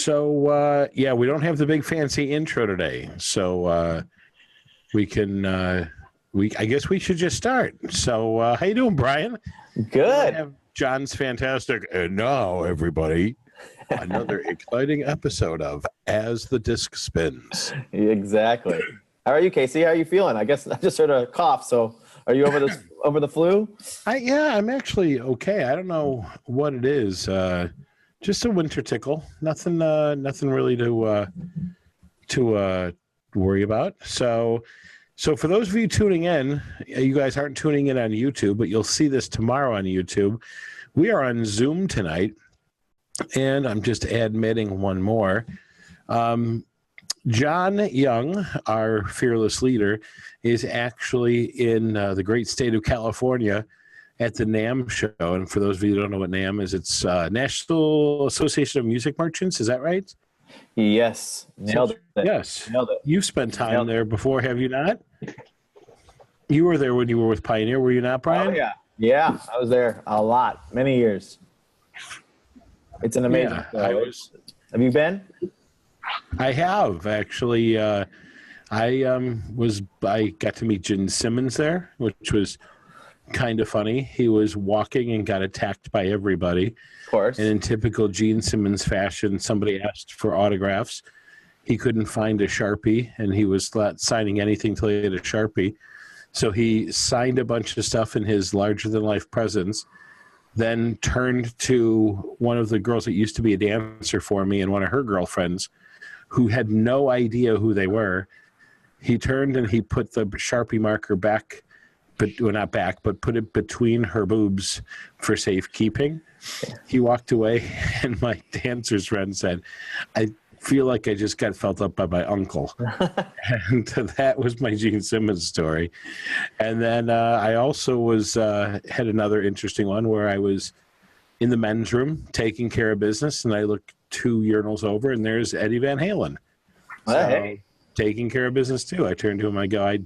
Yeah, we don't have the big fancy intro today, so we can. I guess we should just start. So, how you doing, Brian? Good. Have John's fantastic, and now everybody, another exciting episode of As the Disc Spins. Exactly. How are you, Casey? How are you feeling? I guess I just heard a cough. So, are you over the flu? Yeah, I'm actually okay. I don't know what it is. Just a winter tickle. Nothing really to worry about. So for those of you tuning in, you guys aren't tuning in on YouTube, but you'll see this tomorrow on YouTube. We are on Zoom tonight, and I'm just admitting one more. John Young, our fearless leader, is actually in the great state of California at the NAMM show. And for those of you who don't know what NAMM is, it's National Association of Music Merchants. Is that right? Yes. Nailed it. Yes. Nailed it. You've spent time there before, have you not? You were there when you were with Pioneer, were you not, Brian? Oh, yeah. Yeah, I was there a lot, many years. It's an amazing show. Have you been? I have, actually. I got to meet Gene Simmons there, which was kind of funny. He was walking and got attacked by everybody. Of course. And in typical Gene Simmons fashion, somebody asked for autographs. He couldn't find a Sharpie, and he was not signing anything till he had a Sharpie. So he signed a bunch of stuff in his larger-than-life presence, then turned to one of the girls that used to be a dancer for me and one of her girlfriends who had no idea who they were. He turned and he put the Sharpie marker back, not back, but put it between her boobs for safekeeping. He walked away, and my dancer's friend said, I feel like I just got felt up by my uncle. And that was my Gene Simmons story. And then I also had another interesting one where I was in the men's room taking care of business, and I looked 2 urinals over, and there's Eddie Van Halen. Hey. So, taking care of business too. I turned to him, I go, I'd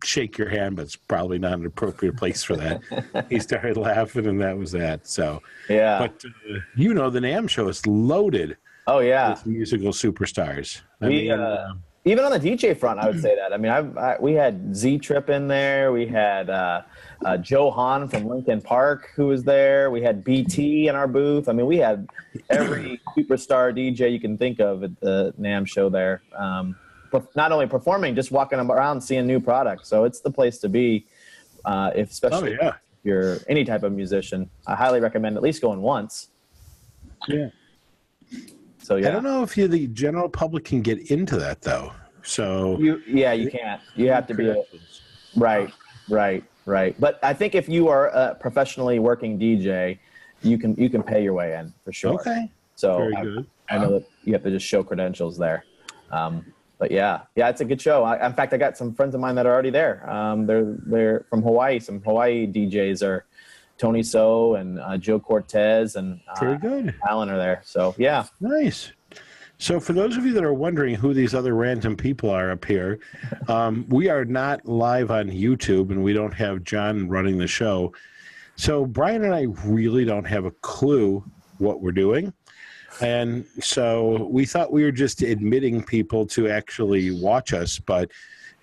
shake your hand, but it's probably not an appropriate place for that. He started laughing, and that was that. So, yeah. But the NAMM show is loaded. Oh, yeah. With musical superstars. Even on the DJ front, I would say that. I mean, we had Z-Trip in there. We had Joe Hahn from Linkin Park who was there. We had BT in our booth. I mean, we had every superstar DJ you can think of at the NAMM show there. But not only performing, just walking around seeing new products. So it's the place to be, especially if you're any type of musician. I highly recommend at least going once. Yeah. So, yeah. I don't know if the general public can get into that, though. So you can't. You have to be right. But I think if you are a professionally working DJ, you can pay your way in for sure. Okay. So very good. I know that you have to just show credentials there. But yeah, it's a good show. In fact, I got some friends of mine that are already there. They're from Hawaii. Some Hawaii DJs are Tony So and Joe Cortez and very good. Alan are there. So yeah, nice. So for those of you that are wondering who these other random people are up here, we are not live on YouTube, and we don't have John running the show. So Brian and I really don't have a clue what we're doing. And so we thought we were just admitting people to actually watch us, but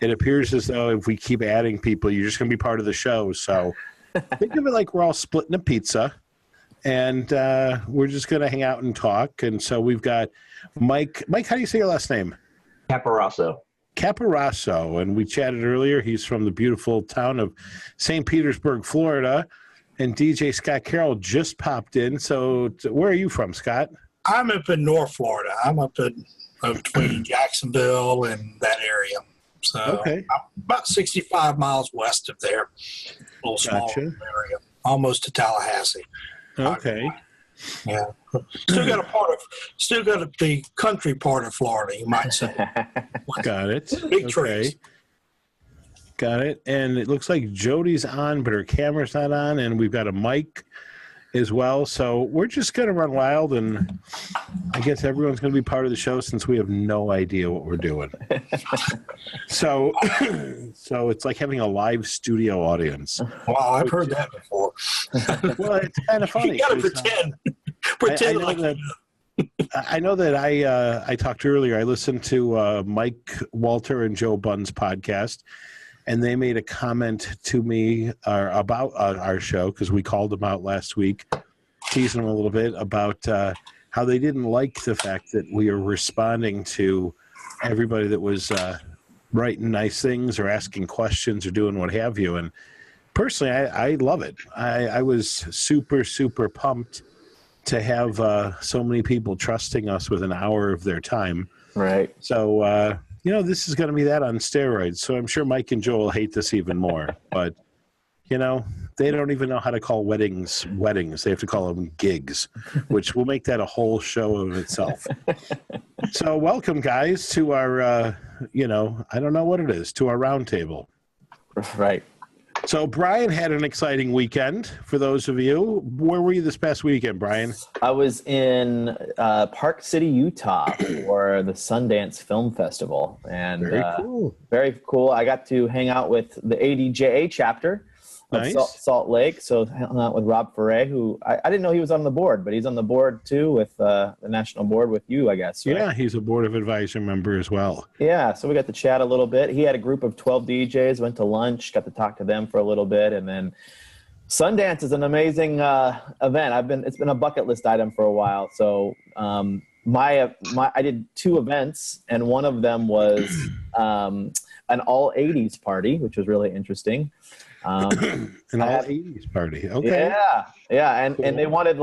it appears as though if we keep adding people, you're just going to be part of the show. So think of it like we're all splitting a pizza, and we're just going to hang out and talk. And so we've got Mike. Mike, how do you say your last name? Caparasso. And we chatted earlier. He's from the beautiful town of St. Petersburg, Florida. And DJ Scott Carroll just popped in. So where are you from, Scott? I'm up in North Florida. I'm up in between Jacksonville and that area. So okay. I'm about 65 miles west of there. A little small area, almost to Tallahassee. Okay. Yeah. Still got the country part of Florida, you might say. Got it. Big trees. Got it. And it looks like Jody's on, but her camera's not on, and we've got a mic as well. So we're just going to run wild, and I guess everyone's going to be part of the show since we have no idea what we're doing. So it's like having a live studio audience. Wow, I've heard that before. Well, it's kind of funny. You got to pretend. Pretend I know like that I know that I talked earlier. I listened to Mike Walter and Joe Bunn's podcast, and they made a comment to me about our show because we called them out last week, teasing them a little bit about how they didn't like the fact that we are responding to everybody that was writing nice things or asking questions or doing what have you. And personally, I love it. I was super, super pumped to have so many people trusting us with an hour of their time. Right. So, this is going to be that on steroids. So I'm sure Mike and Joe will hate this even more. But, they don't even know how to call weddings. They have to call them gigs, which will make that a whole show of itself. So welcome, guys, to our, I don't know what it is, to our roundtable. Right. So Brian had an exciting weekend. For those of you, where were you this past weekend, Brian? I was in Park City, Utah for the Sundance Film Festival. And Very cool. Very cool. I got to hang out with the ADJA chapter of Nice. Salt Lake. So hung out with Rob Ferre, who I didn't know he was on the board, but he's on the board too with the national board with you, I guess. Right? Yeah, he's a board of advisor member as well. Yeah, so we got to chat a little bit. He had a group of 12 DJs, went to lunch, got to talk to them for a little bit, and then Sundance is an amazing event. It's been a bucket list item for a while. So I did 2 events, and one of them was an all 80s party, which was really interesting. An all 80s party. Okay. Yeah, Cool. and they wanted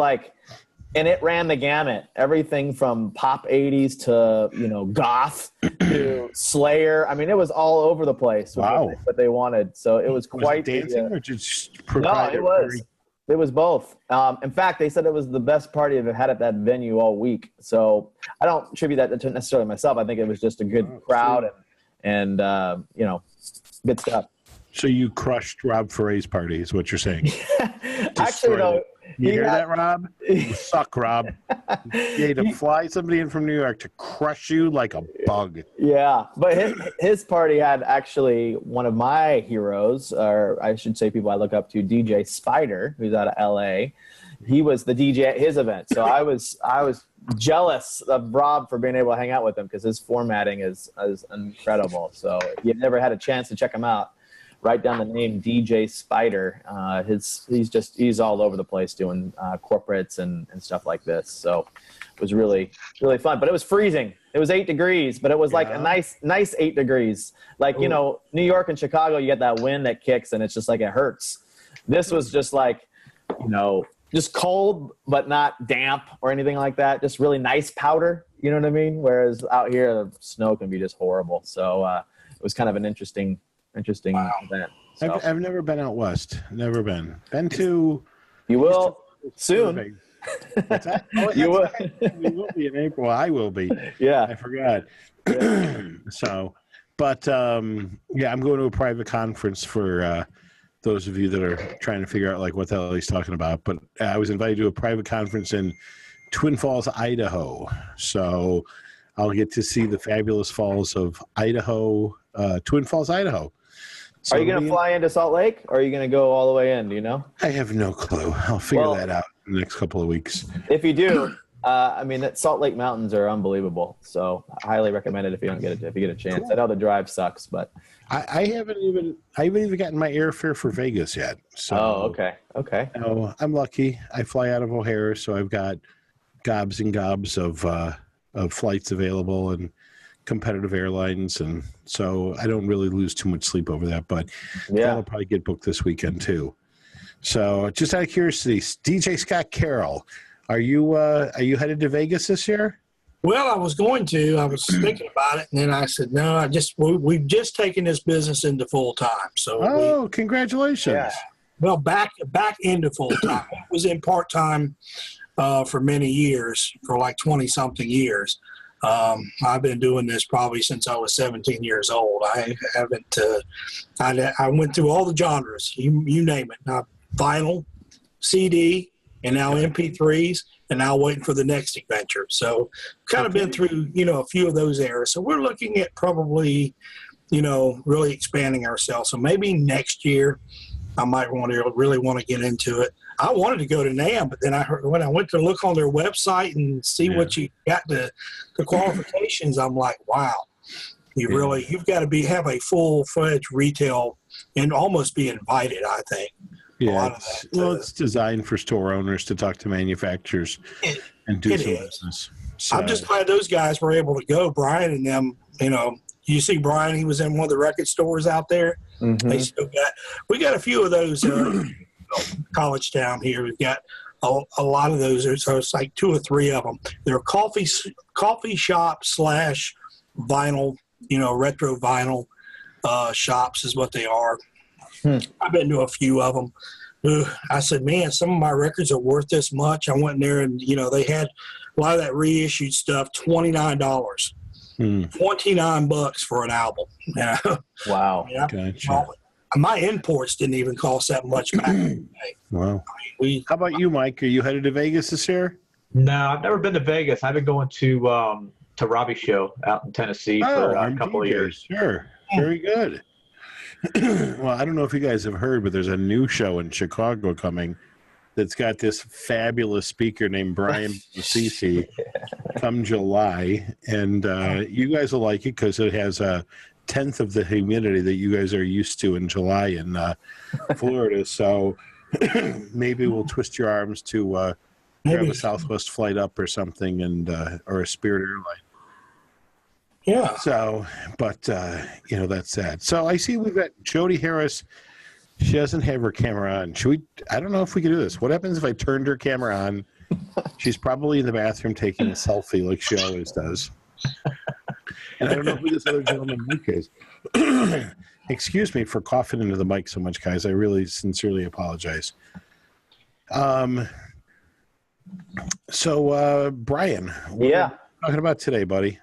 and it ran the gamut, everything from pop 80s to goth to Slayer. I mean, it was all over the place. With Wow. what they wanted. So it was quite it dancing or just no, proprietary? it was both. In fact, they said it was the best party they've had at that venue all week. So I don't attribute that to necessarily myself. I think it was just a good crowd and good stuff. So you crushed Rob Ferre's party is what you're saying. Actually, no. You hear that, Rob? You suck, Rob. You had to fly somebody in from New York to crush you like a bug. Yeah, but his party had actually one of my heroes, or I should say people I look up to, DJ Spider, who's out of LA. He was the DJ at his event. So I was jealous of Rob for being able to hang out with him because his formatting is incredible. So if you've never had a chance to check him out, write down the name DJ Spider. He's all over the place doing corporates and stuff like this. So it was really, really fun. But it was freezing. It was 8 degrees, but it was like a nice 8 degrees. Like, New York and Chicago, you get that wind that kicks and it's just like it hurts. This was just like, just cold, but not damp or anything like that. Just really nice powder. You know what I mean? Whereas out here, the snow can be just horrible. So it was kind of an interesting event. So. I've never been out west. Never been. Been to. You will soon. What's that? You will. We will be in April. I will be. Yeah. I forgot. Yeah. So, but I'm going to a private conference for those of you that are trying to figure out what the hell he's talking about. But I was invited to a private conference in Twin Falls, Idaho. So I'll get to see the fabulous falls of Idaho, Twin Falls, Idaho. So are you going to fly into Salt Lake, or are you going to go all the way in? Do you know? I have no clue. I'll figure that out in the next couple of weeks. If you do, that Salt Lake mountains are unbelievable. So I highly recommend it if you get a chance. Cool. I know the drive sucks, but I haven't even gotten my airfare for Vegas yet. So okay. I'm lucky. I fly out of O'Hare, so I've got gobs and gobs of flights available and competitive airlines, and so I don't really lose too much sleep over that, but that'll probably get booked this weekend too. So just out of curiosity, DJ Scott Carroll, are you headed to Vegas this year? Well, I was going to. I was thinking about it, and then I said, no, we've just taken this business into full time. So congratulations. Yeah. Well, back into full time. I was in part time for many years, for like 20-something years. I've been doing this probably since I was 17 years old. I haven't. I went through all the genres. You name it. Now, vinyl, CD, and now MP3s, and now waiting for the next adventure. So, kind of been through a few of those eras. So we're looking at probably really expanding ourselves. So maybe next year, I might really want to get into it. I wanted to go to NAMM, but then I heard when I went to look on their website and see what you got the qualifications, I'm like, wow, you've got to have a full-fledged retail and almost be invited, I think. Yeah, it's designed for store owners to talk to manufacturers and do some business. So. I'm just glad those guys were able to go. Brian and them, you see Brian, he was in one of the record stores out there. Mm-hmm. We got a few of those College Town here. We've got a lot of those. So it's like 2 or 3 of them. They're coffee shop / vinyl, retro vinyl shops is what they are. I've been to a few of them. I said, man, some of my records are worth this much. I went in there and, they had a lot of that reissued stuff, $29. $29 for an album. Wow. Gotcha. My imports didn't even cost that much back. Wow. How about you, Mike? Are you headed to Vegas this year? No, I've never been to Vegas. I've been going to Robbie's show out in Tennessee for a couple of years. Sure. Very good. Well, I don't know if you guys have heard, but there's a new show in Chicago coming that's got this fabulous speaker named Buonassissi come July. And you guys will like it because it has a 10th of the humidity that you guys are used to in July in Florida. So maybe we'll twist your arms to grab a Southwest flight up or something, and or a Spirit airline. Yeah. So, but, that's sad. So I see we've got Jody Harris. She doesn't have her camera on. I don't know if we can do this. What happens if I turned her camera on? She's probably in the bathroom taking a selfie like she always does. And I don't know who this other gentleman Mike is. Excuse me for coughing into the mic so much, guys. I really sincerely apologize. So, Brian, what are we talking about today, buddy?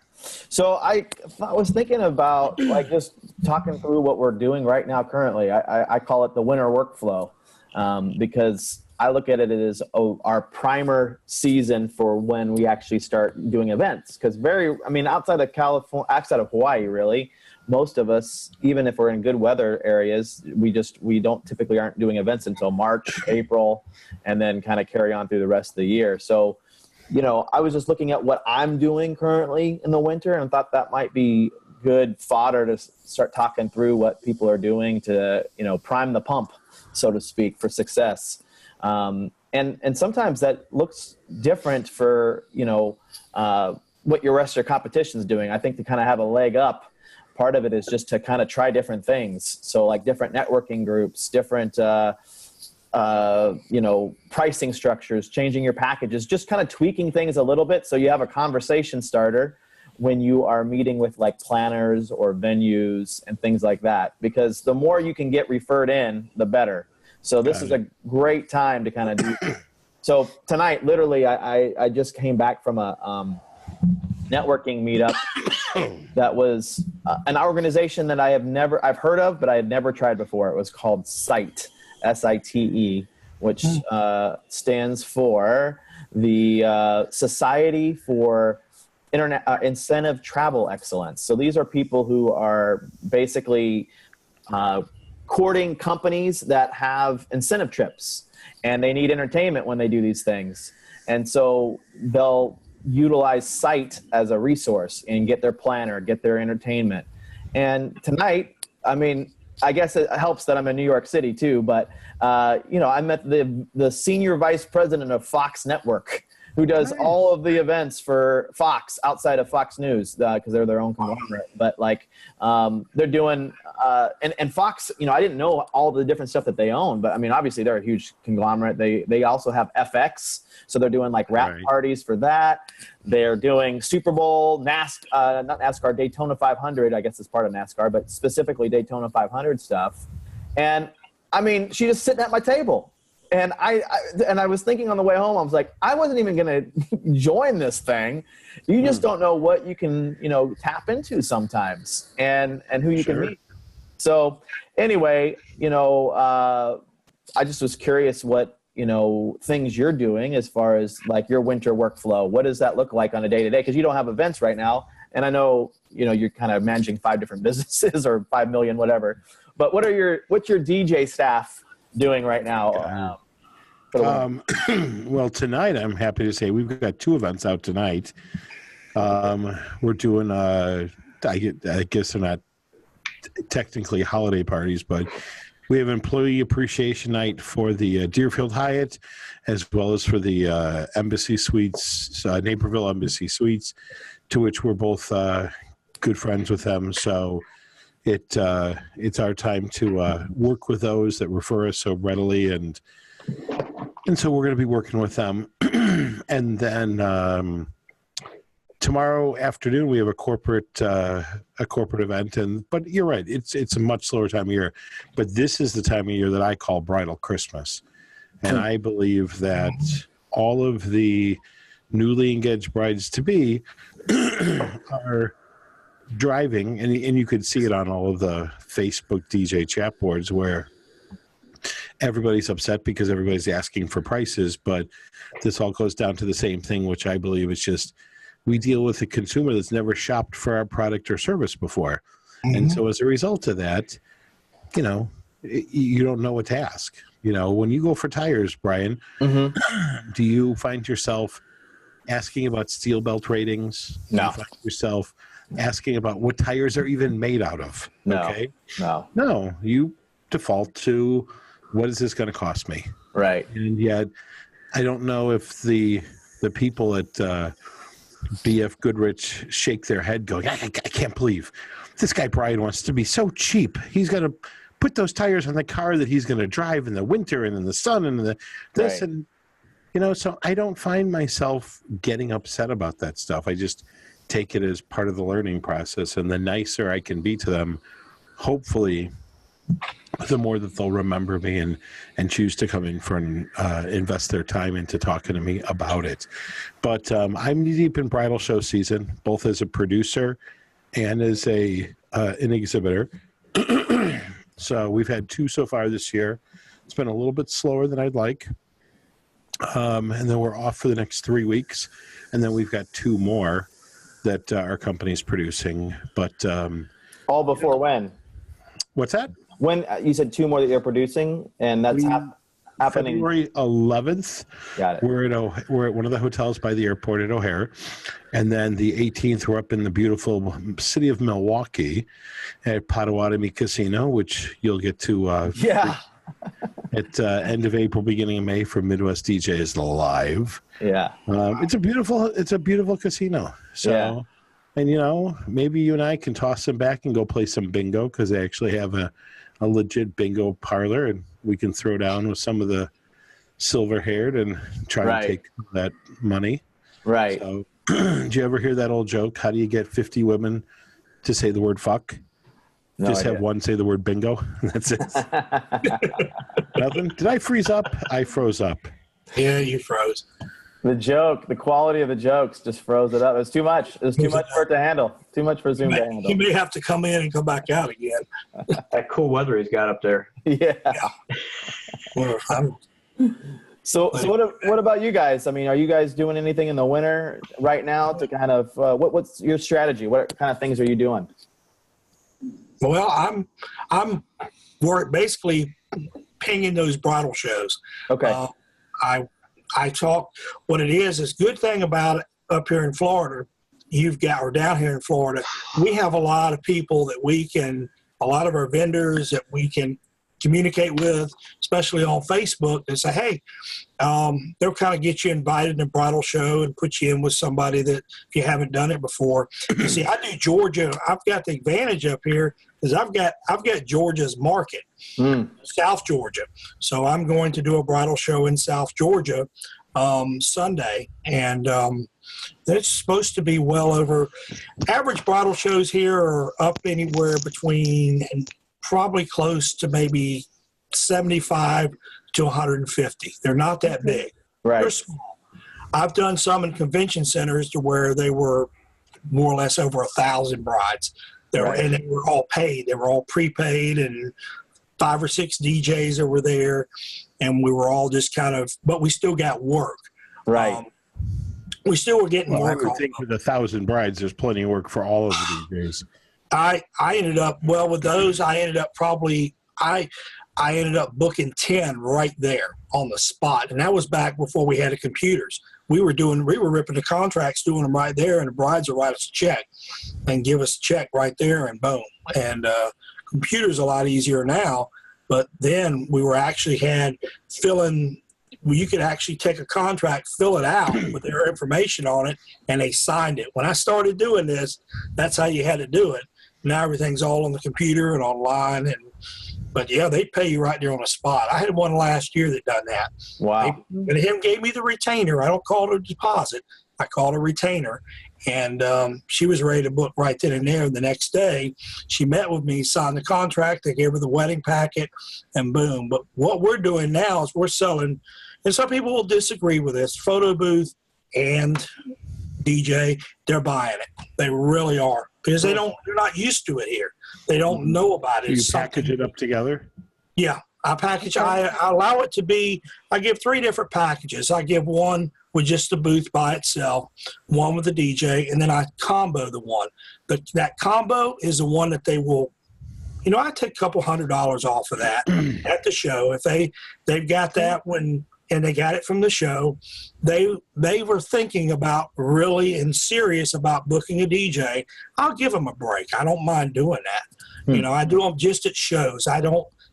So I was thinking about just talking through what we're doing right now currently. I call it the winter workflow because I look at it as our primer season for when we actually start doing events. Because outside of Hawaii, really, most of us, even if we're in good weather areas, we don't typically aren't doing events until March, April, and then kind of carry on through the rest of the year. So. I was just looking at what I'm doing currently in the winter and thought that might be good fodder to start talking through what people are doing to, prime the pump, so to speak, for success. And sometimes that looks different for, what your rest of your competition is doing. I think to kind of have a leg up, part of it is just to kind of try different things. So like different networking groups, different, pricing structures, changing your packages, just kind of tweaking things a little bit so you have a conversation starter when you are meeting with like planners or venues and things like that, because the more you can get referred in, the better. So this is a great time to kind of do. So tonight, literally, I just came back from a networking meetup that was an organization that I've heard of, but I had never tried before. It was called SITE. SITE, which stands for the Society for Incentive Travel Excellence. So these are people who are basically courting companies that have incentive trips, and they need entertainment when they do these things. And so they'll utilize SITE as a resource and get their planner, get their entertainment. And tonight, I guess it helps that I'm in New York City too, but I met the senior vice president of Fox Network, who does all of the events for Fox outside of Fox News because they're their own conglomerate. But they're doing and Fox, I didn't know all the different stuff that they own, but obviously they're a huge conglomerate. They also have FX, so they're doing like wrap parties for that. They're doing Super Bowl, not NASCAR, Daytona 500. I guess it's part of NASCAR, but specifically Daytona 500 stuff. And she just sitting at my table. And I was thinking on the way home, I was like, I wasn't even going to join this thing. You just don't know what you can, tap into sometimes and who you can meet. So anyway, I just was curious what, things you're doing as far as like your winter workflow. What does that look like on a day-to-day? Because you don't have events right now. And I know, you're kind of managing 5 different businesses or 5 million, whatever. But what's your DJ staff doing right now? Well, tonight I'm happy to say we've got 2 events out tonight. We're doing I guess they're not technically holiday parties, but we have employee appreciation night for the Deerfield Hyatt, as well as for the Embassy Suites, Naperville Embassy Suites, to which we're both good friends with them. So it's our time to work with those that refer us so readily, and so we're going to be working with them. And then tomorrow afternoon we have a corporate event, but you're right, it's a much slower time of year, but this is the time of year that I call bridal Christmas, and I believe that all of the newly engaged brides to be are driving, and you could see it on all of the Facebook DJ chat boards where everybody's upset because everybody's asking for prices, but this all goes down to the same thing, which I believe is just we deal with a consumer that's never shopped for our product or service before. Mm-hmm. And so as a result of that, you don't know what to ask. When you go for tires, Brian, mm-hmm. do you find yourself asking about steel belt ratings? No. Do you find yourself asking about what tires are even made out of? No. Okay? No. You default to what is this going to cost me? Right. And yet I don't know if the people at BF Goodrich shake their head going, I can't believe this guy Brian wants to be so cheap. He's going to put those tires on the car that he's going to drive in the winter and in the sun and this. Right. And, so I don't find myself getting upset about that stuff. I just take it as part of the learning process. And the nicer I can be to them, hopefully, the more that they'll remember me and choose to come in for and invest their time into talking to me about it. But I'm deep in bridal show season, both as a producer and as an exhibitor. So we've had 2 so far this year. It's been a little bit slower than I'd like. And then we're off for the next 3 weeks. And then we've got 2 more that our company's producing. But all before when? What's that? When you said 2 more that you're producing, and that's happening February 11th. Got it. We're at one of the hotels by the airport at O'Hare, and then the 18th we're up in the beautiful city of Milwaukee at Potawatomi Casino, which you'll get to. At end of April, beginning of May for Midwest DJs Live. Yeah. It's a beautiful casino. So. Yeah. And, maybe you and I can toss them back and go play some bingo, because they actually have a legit bingo parlor, and we can throw down with some of the silver-haired and try to take that money. Right. So, did you ever hear that old joke? How do you get 50 women to say the word fuck? No Just idea. have one say the word bingo. That's it. Nothing? Did I freeze up? I froze up. Yeah, you froze. The quality of the jokes just froze it up. It's too much. It's too much for it to handle. Too much for Zoom to handle. He may have to come in and come back out again. That cool weather he's got up there. Yeah. So what about you guys? I mean, are you guys doing anything in the winter right now to kind of what's your strategy? What kind of things are you doing? Well, I'm basically pinging those bridal shows. Okay. I talk, what it is good thing about it up here in Florida, or down here in Florida, we have a lot of people that a lot of our vendors that we can communicate with, especially on Facebook, and say, hey, they'll kind of get you invited in a bridal show and put you in with somebody that if you haven't done it before. You see, I do Georgia. I've got the advantage up here because I've got Georgia's market, South Georgia. So I'm going to do a bridal show in South Georgia Sunday, and it's supposed to be well over average bridal shows here are up anywhere between probably close to maybe 75 to 150. They're not that big. Right. They're small. I've done some in convention centers to where they were more or less over 1,000 brides. And they were all paid. They were all prepaid, and 5 or 6 DJs that were there, and we were all just kind of, but we still got work. Right. We still were getting work. I would think with 1,000 brides, there's plenty of work for all of the DJs. I ended up, with those, I ended up probably, I I ended up booking 10 right there on the spot. And that was back before we had the computers. We were ripping the contracts, doing them right there, and the brides would write us a check and give us a check right there, and boom. And computers a lot easier now, but then we were actually you could actually take a contract, fill it out with their information on it, and they signed it. When I started doing this, that's how you had to do it. Now everything's all on the computer and online, but yeah, they pay you right there on the spot. I had one last year that done that. Wow. And him gave me the retainer. I don't call it a deposit. I call it a retainer. And she was ready to book right then and there. The next day, she met with me, signed the contract. They gave her the wedding packet, and boom. But what we're doing now is we're selling, and some people will disagree with this, photo booth and DJ, they're buying it. They really are. Because they're not used to it here. They don't know about it. You package it up together? Yeah. I allow it to be, I give 3 different packages. I give one with just the booth by itself, one with the DJ, and then I combo the one. That combo is the one that they will, I take a couple $100 off of that at the show. If they've got that and they got it from the show, they were thinking about really and serious about booking a DJ, I'll give them a break. I don't mind doing that. I do them just at shows.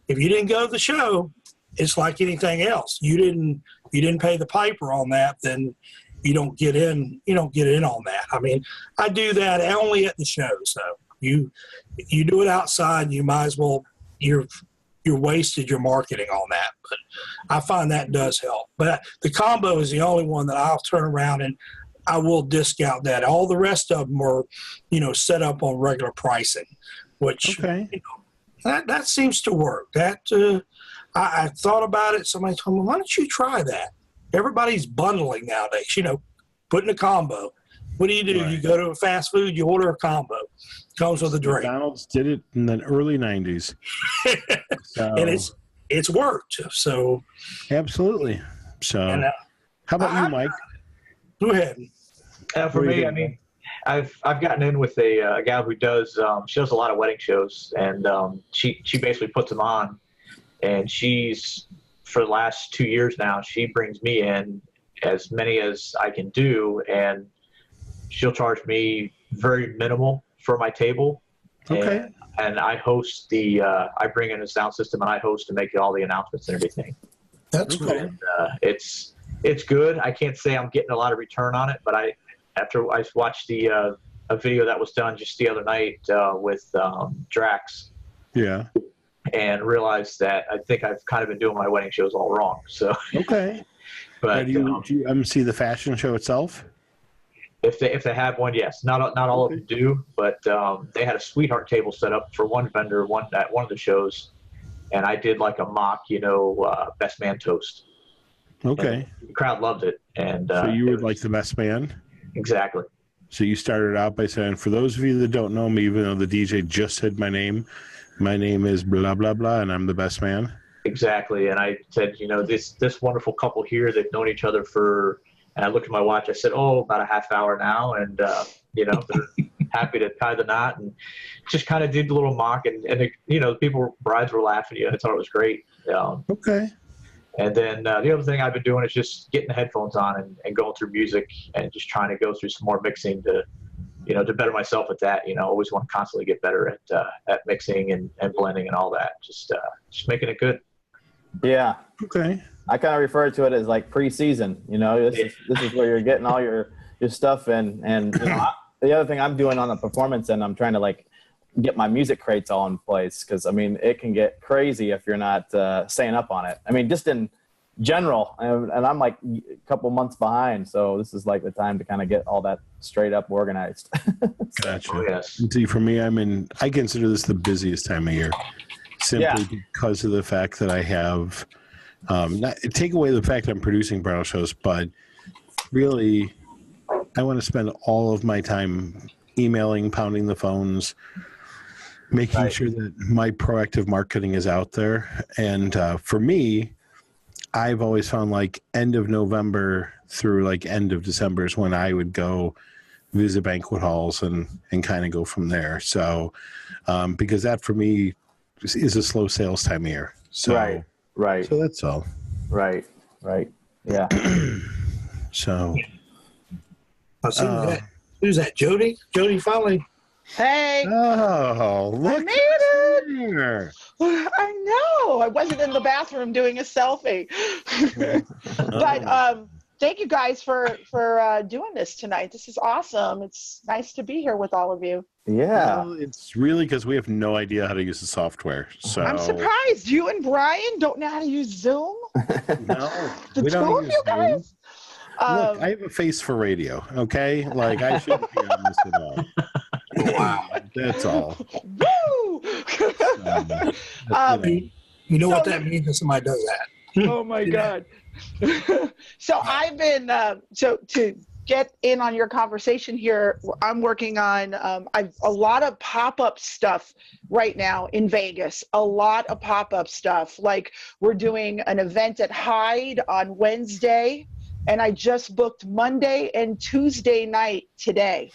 If you didn't go to the show, it's like anything else. You didn't pay the piper on that, then you don't get in on that. I mean, I do that only at the shows though. You do it outside, you might as well, you're wasted your marketing on that. But I find that does help. But the combo is the only one that I'll turn around and I will discount that. All the rest of them are, set up on regular pricing, which that seems to work. That I thought about it. Somebody told me, why don't you try that? Everybody's bundling nowadays, putting a combo. What do? Right. You go to a fast food, you order a combo. Comes with a drink. McDonald's did it in the early 90s. And it's worked. So absolutely. So how about you, Mike? Go ahead. For me, I mean, I've gotten in with a gal who does she does a lot of wedding shows, and she basically puts them on, and she's, for the last 2 years now, she brings me in as many as I can do, and she'll charge me very minimal for my table. Okay. And I host I bring in a sound system and I host and make all the announcements and everything. That's cool. And, it's good. I can't say I'm getting a lot of return on it, but after I watched a video that was done just the other night with Drax. Yeah. And realized that I think I've kind of been doing my wedding shows all wrong. So. Okay. But do you MC the fashion show itself? If they have one, yes. Not all of them do, but they had a sweetheart table set up for one vendor at one of the shows, and I did like a mock, best man toast. Okay. And the crowd loved it, and so you were like the best man. Exactly. So you started out by saying, for those of you that don't know me, even though the DJ just said my name is blah blah blah, and I'm the best man. Exactly, and I said, this wonderful couple here, they've known each other for. And I looked at my watch. I said, about a half hour now. And, they're happy to tie the knot, and just kind of did the little mock. And the brides were laughing. I thought it was great. Okay. And then the other thing I've been doing is just getting the headphones on and going through music and just trying to go through some more mixing to better myself at that. Always want to constantly get better at mixing and blending and all that. Just making it good. Yeah. Okay. I kind of refer to it as like pre-season. This is where you're getting all your stuff in, and the other thing I'm doing on the performance end, I'm trying to like get my music crates all in place, because I mean it can get crazy if you're not staying up on it. I mean, just in general, and I'm like a couple months behind, so this is like the time to kind of get all that straight up organized. Gotcha. Oh, yes. See, for me, I consider this the busiest time of year, simply because of the fact that I have. Take away the fact that I'm producing bridal shows, but really, I want to spend all of my time emailing, pounding the phones, making sure that my proactive marketing is out there. And for me, I've always found like end of November through like end of December is when I would go visit banquet halls and kind of go from there. So because that for me is a slow sales time of year. So Right. So that's all. Right. Yeah. So who's that? Jody? Jody finally. Hey, oh, look I made it. here. I know. I wasn't in the bathroom doing a selfie. But thank you guys for doing this tonight. This is awesome. It's nice to be here with all of you. Yeah. Well, it's really because we have no idea how to use the software. So I'm surprised you and Brian don't know how to use Zoom. No, The we two don't of use you Zoom. guys. Look, I have a face for radio. Okay, like I shouldn't be on this at all. Wow, that's all. Woo! You know what that means when somebody does that. Oh my God. So I've been so to get in on your conversation here, I'm working on I've a lot of pop-up stuff right now in Vegas. A lot of pop-up stuff. Like we're doing an event at Hyde on Wednesday, and I just booked Monday and Tuesday night today.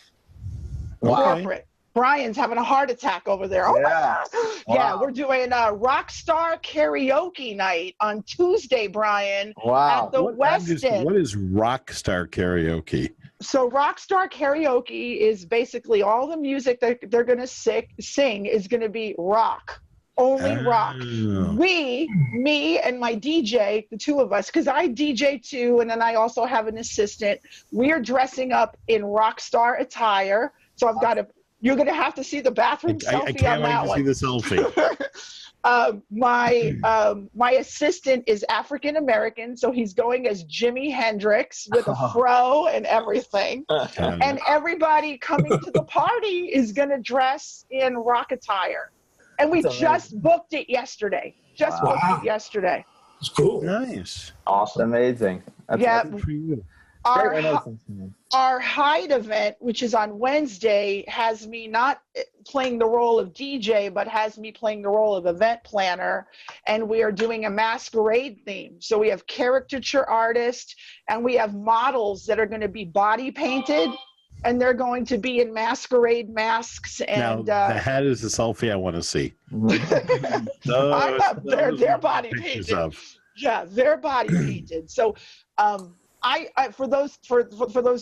Wow. Corporate. Brian's having a heart attack over there. Oh Yeah. my God. Wow. Yeah, we're doing Rockstar Karaoke night on Tuesday, Brian, Wow. at the West End. What is Rockstar Karaoke? So Rockstar Karaoke is basically all the music that they're going to sing is going to be rock. Only rock. Oh. Me and my DJ, the two of us, because I DJ too, and then I also have an assistant. We are dressing up in Rockstar attire. So I've got you're going to have to see the bathroom selfie I can't on that wait one. to see the selfie. My assistant is African American, so he's going as Jimi Hendrix with a fro and everything. And everybody coming to the party is going to dress in rock attire. And we just booked it yesterday. Booked it yesterday. It's cool. Nice. Awesome. Amazing. That's Yeah. awesome. Good for you. Our Hyde event, which is on Wednesday, has me not playing the role of DJ, but has me playing the role of event planner. And we are doing a masquerade theme. So we have caricature artists and we have models that are going to be body painted. And they're going to be in masquerade masks. And now, that is the selfie I want to see. They're body painted. Yeah, they're body painted. So I for those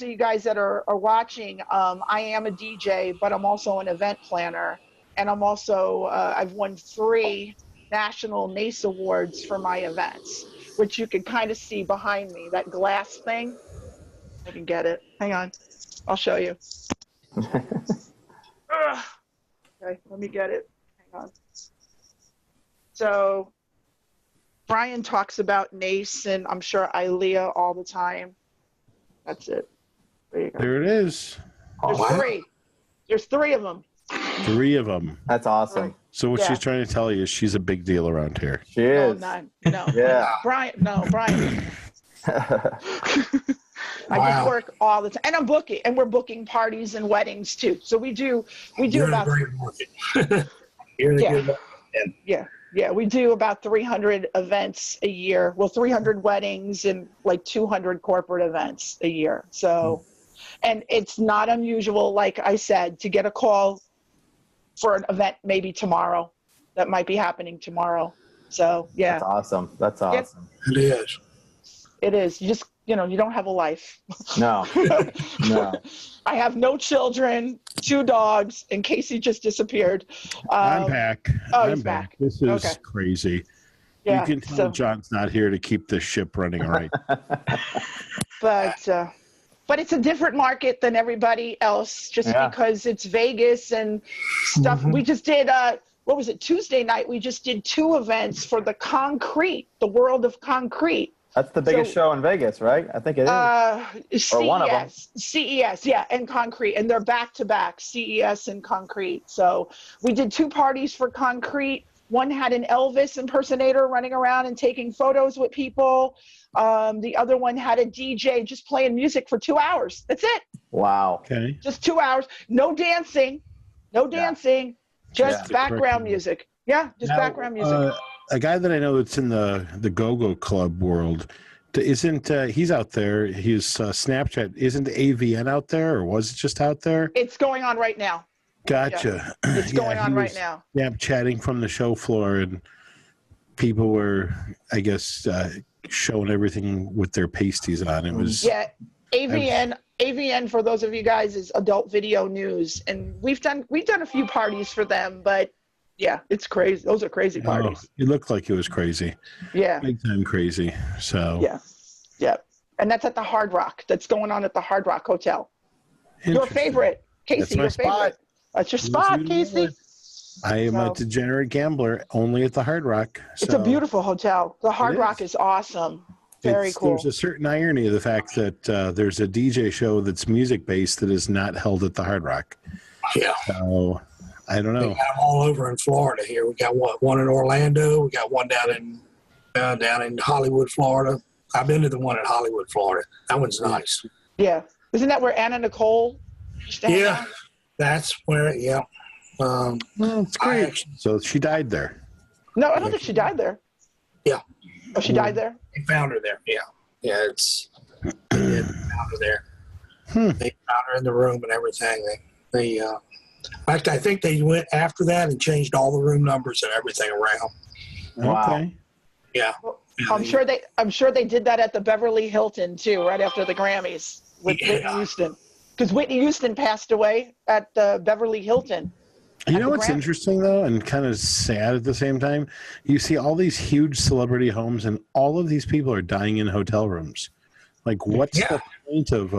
of you guys that are watching, I am a DJ, but I'm also an event planner, and I'm also I've won 3 national NACE awards for my events, which you can kind of see behind me. That glass thing, I can get it. Hang on, I'll show you. Okay, let me get it. Hang on. So Brian talks about NACE, and I'm sure ILEA all the time. That's it. There you go. There it is. There's 3. There's 3 of them. 3 of them. That's awesome. So what she's trying to tell you is she's a big deal around here. She is. No. Yeah. Brian. I just work all the time, and I'm booking, and we're booking parties and weddings too. So we do about we do about 300 events a year. Well, 300 weddings and like 200 corporate events a year. So, and it's not unusual, like I said, to get a call for an event maybe tomorrow that might be happening tomorrow. So yeah, That's awesome. It is. It is. You just, you don't have a life. No. I have no children, 2 dogs, and Casey just disappeared. I'm back. He's back. This is crazy. Yeah, you can tell John's not here to keep the ship running right. But it's a different market than everybody else, just because it's Vegas and stuff. We just did, Tuesday night, we just did 2 events for the World of Concrete. That's the biggest show in Vegas, right? I think it is. CES, or one of them. CES, yeah, and Concrete, and they're back-to-back, CES and Concrete. So we did 2 parties for Concrete. One had an Elvis impersonator running around and taking photos with people. The other one had a DJ just playing music for 2 hours. That's it. Wow. Okay. Just 2 hours. No dancing. Just background music. Yeah, just background music. A guy that I know that's in the Go-Go Club world, isn't he's out there? His Snapchat, isn't AVN out there, or was it just out there? It's going on right now. Gotcha. Yeah. It's going on right now. Snapchatting from the show floor, and people were, I guess, showing everything with their pasties on. It was AVN for those of you guys is Adult Video News, and we've done a few parties for them, but yeah, it's crazy. Those are crazy parties. It looked like it was crazy. Yeah, big time crazy. So yeah, and that's at the Hard Rock. That's going on at the Hard Rock Hotel. Your favorite, Casey. Your favorite. That's your spot, Casey. I am a degenerate gambler only at the Hard Rock. So it's a beautiful hotel. The Hard Rock is awesome. Very cool. There's a certain irony of the fact that there's a DJ show that's music-based that is not held at the Hard Rock. Yeah. So, I don't know. We got them all over in Florida here. We got one in Orlando. We got one down in Hollywood, Florida. I've been to the one in Hollywood, Florida. That one's nice. Yeah. Isn't that where Anna Nicole used to hang out? That's where, yeah. It's great. So she died there. No, I don't think she died there. Yeah. Oh, she died there? They found her there, yeah. Yeah, they found her there. They found her in the room and everything. They in fact, I think they went after that and changed all the room numbers and everything around. Wow. Okay. Yeah. Well, I'm sure they did that at the Beverly Hilton too, right after the Grammys with Whitney Houston. Because Whitney Houston passed away at the Beverly Hilton. You know what's interesting, though, and kind of sad at the same time? You see all these huge celebrity homes, and all of these people are dying in hotel rooms. Like, what's the point of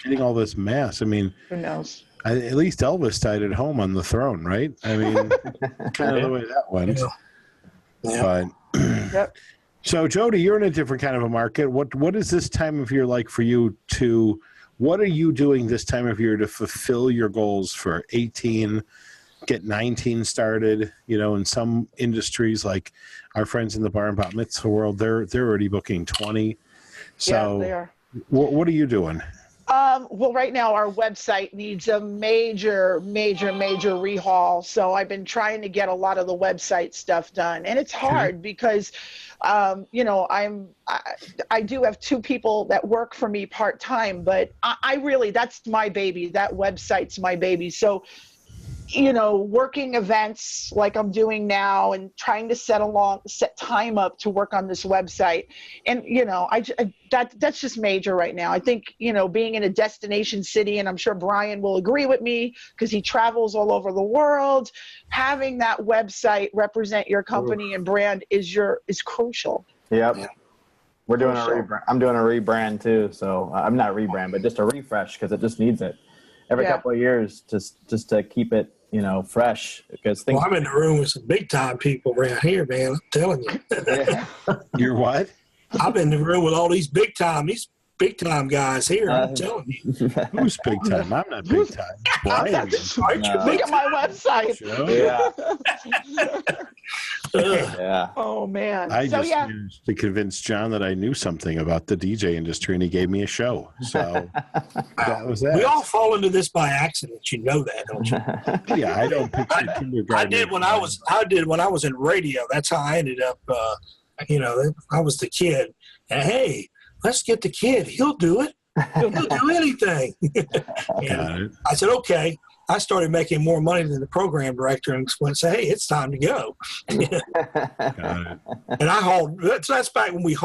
getting all this mass? I mean, who knows? At least Elvis died at home on the throne, right? I mean, kind of the way that went. Yeah. But so, Jody, you're in a different kind of a market. What is this time of year like for you to? What are you doing this time of year to fulfill your goals for 18, get 19 started? You know, in some industries, like our friends in the bar and bat mitzvah world, they're already booking 20. So, they are. What are you doing? Well, right now our website needs a major rehaul. So I've been trying to get a lot of the website stuff done, and it's hard because, you know, I do have 2 people that work for me part time, but I really, that's my baby. That website's my baby. So, you know, working events like I'm doing now and trying to set time up to work on this website. And, you know, that's just major right now. I think, you know, being in a destination city, and I'm sure Brian will agree with me because he travels all over the world, having that website represent your company and brand is crucial. Yep. We're doing a rebrand. I'm doing a rebrand too. So I'm not rebrand, but just a refresh because it just needs it every couple of years just to keep it, you know, fresh. Because I'm in the room with some big time people around here, man. I'm telling you. You're what? I'm in the room with all these big time guys here. I'm telling you. Who's big time? I'm not big time. Brian. Look at my website. Yeah. Oh man. I just managed to convince John that I knew something about the DJ industry, and he gave me a show. So that was that. We all fall into this by accident. You know that, don't you? Yeah, I don't picture kindergarten. I did when I was in radio. That's how I ended up. You know, I was the kid, and hey, let's get the kid. He'll do it. He'll do anything. And I said, okay. I started making more money than the program director and went and said, hey, it's time to go. And I hauled, that's back when we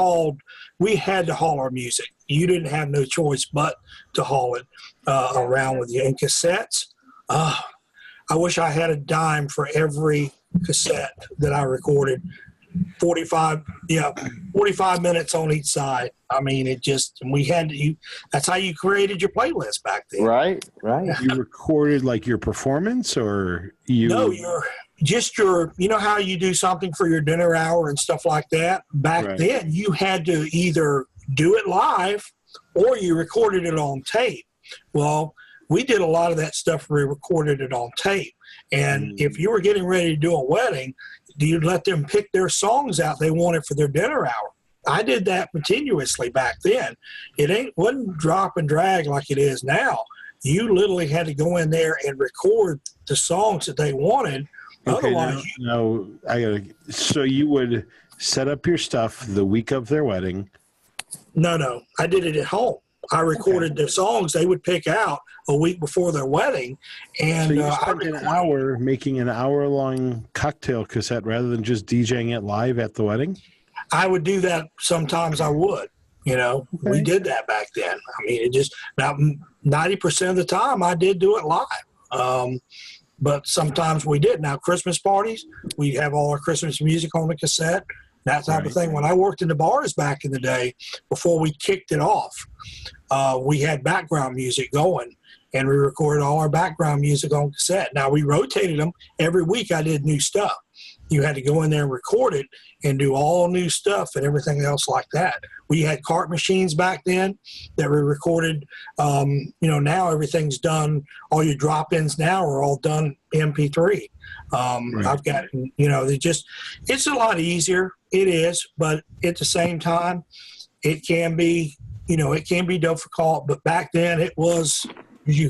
had to haul our music. You didn't have no choice but to haul it around with you. And cassettes, I wish I had a dime for every cassette that I recorded. 45 minutes on each side. I mean, that's how you created your playlist back then. Right. You recorded like your performance or you? No, you know how you do something for your dinner hour and stuff like that? Back then, you had to either do it live or you recorded it on tape. Well, we did a lot of that stuff. We recorded it on tape. And if you were getting ready to do a wedding, you'd let them pick their songs out they wanted for their dinner hour. I did that continuously back then. It wasn't drop and drag like it is now. You literally had to go in there and record the songs that they wanted. Okay, otherwise, so you would set up your stuff the week of their wedding. No, I did it at home. I recorded the songs they would pick out a week before their wedding. And so you spent an hour making an hour-long cocktail cassette rather than just DJing it live at the wedding? I would do that sometimes. I would. We did that back then. I mean, it just now 90% of the time I did do it live. But sometimes we did. Now, Christmas parties, we have all our Christmas music on the cassette, that type of thing. When I worked in the bars back in the day, before we kicked it off, we had background music going, and we recorded all our background music on cassette. Now, we rotated them. Every week I did new stuff. You had to go in there and record it and do all new stuff and everything else like that. We had cart machines back then that we recorded. Now everything's done. All your drop-ins now are all done MP3. I've got, it's a lot easier. It is, but at the same time, it can be difficult. But back then it was, you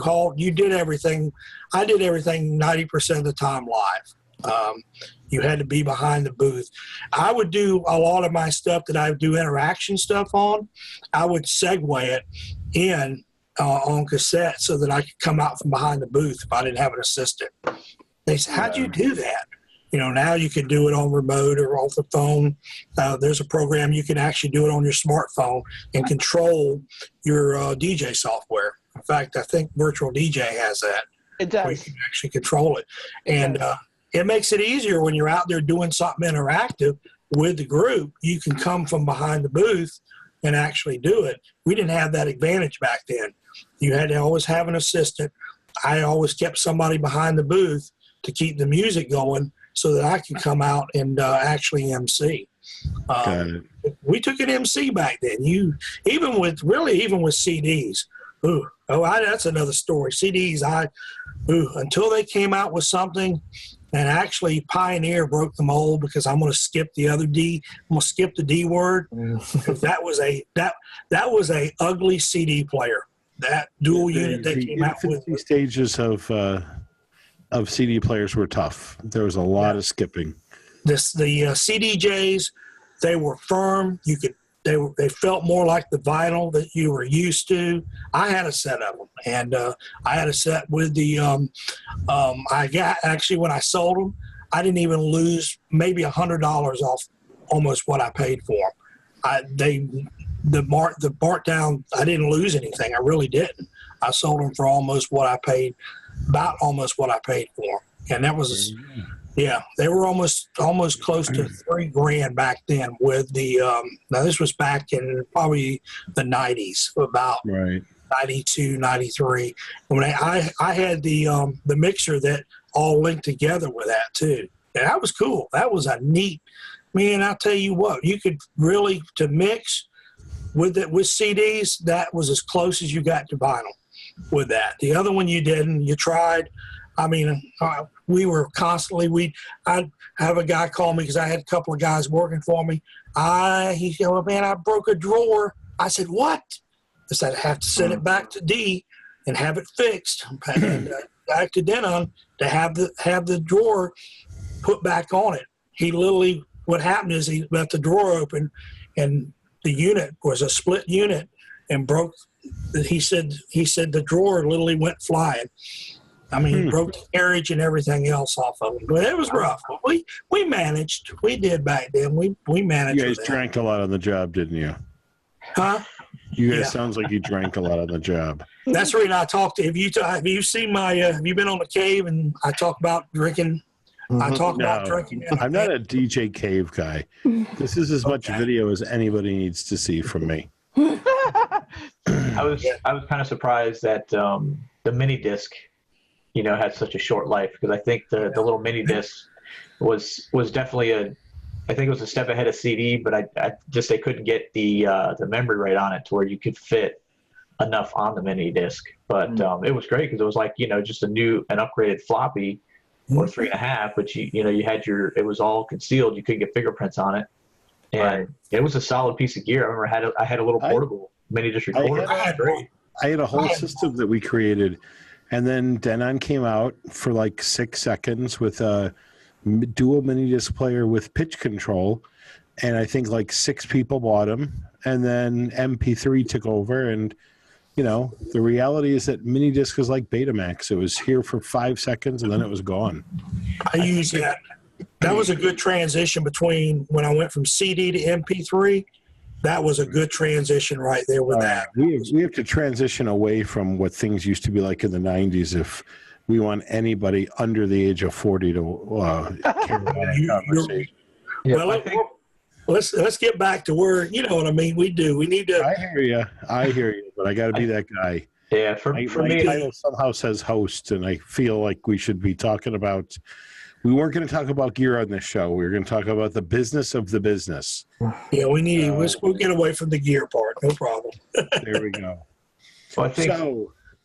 did everything. I did everything 90% of the time live. You had to be behind the booth. I would do a lot of my stuff that I would do interaction stuff on. I would segue it in on cassette so that I could come out from behind the booth if I didn't have an assistant. They said, how'd you do that? Now you can do it on remote or off the phone. There's a program you can actually do it on your smartphone and control your DJ software. In fact, I think Virtual DJ has that. It does. Where you can actually control it. And it makes it easier when you're out there doing something interactive with the group. You can come from behind the booth and actually do it. We didn't have that advantage back then. You had to always have an assistant. I always kept somebody behind the booth to keep the music going so that I could come out and actually MC. We took an MC back then. Even with CDs. That's another story. CDs, until they came out with something. And actually, Pioneer broke the mold because I'm going to skip the other D. I'm going to skip the D word. That was a ugly CD player. That dual unit that came out with. The stages of CD players were tough. There was a lot of skipping. The CDJs, they were firm. They felt more like the vinyl that you were used to. I had a set of them, and I had a set with the. I got actually when I sold them, I didn't even lose maybe $100 off almost what I paid for them. The markdown. I didn't lose anything. I really didn't. I sold them for almost what I paid, about almost what I paid for them, and that was. Yeah, they were almost close to $3,000 back then with the now this was back in probably the 90s, about 92, 93. When I had the mixer that all linked together with that too. And that was cool. That was a neat, man, I'll tell you what, you could really, to mix with CDs, that was as close as you got to vinyl with that. The other one you didn't, you tried. I mean, we were constantly, I'd have a guy call me because I had a couple of guys working for me. He said, well, man, I broke a drawer. I said, what? I said, I have to send it back to D and have it fixed. And back to Denon to have the drawer put back on it. He literally, what happened is he left the drawer open and the unit was a split unit and broke. He said the drawer literally went flying. I mean, broke the carriage and everything else off of it. But it was rough. But we managed. We did back then. We managed. You guys drank a lot on the job, didn't you? Huh? You guys sounds like you drank a lot on the job. That's the reason I talked to. Have you seen my? Have you been on the cave and I talk about drinking? I talk about drinking. I'm not a DJ cave guy. This is as much video as anybody needs to see from me. I was kind of surprised that the mini disc, had such a short life, because I think the little mini disc was definitely I think it was a step ahead of CD, but I just they couldn't get the memory right on it to where you could fit enough on the mini disc. But it was great because it was like just an upgraded floppy or 3.5, but you had it was all concealed. You couldn't get fingerprints on it, and it was a solid piece of gear. I remember I had a little portable mini disc recorder. I had a whole system that we created. And then Denon came out for like 6 seconds with a dual mini disc player with pitch control. And I think like 6 people bought them. And then MP3 took over. And you know, the reality is that mini disc is like Betamax. It was here for 5 seconds and then it was gone. I use that. That was a good transition between when I went from CD to MP3. That was a good transition right there with that. We have to transition away from what things used to be like in the 90s if we want anybody under the age of 40 to care about our conversation. Well, let's get back to where, you know what I mean? We do. We need to. I hear you, but I got to be that guy. Yeah, for me, my title somehow says host, and I feel like we should be talking about. We weren't going to talk about gear on this show. We were going to talk about the business of the business. Yeah, we need. We'll get away from the gear part. No problem. There we go. So I think.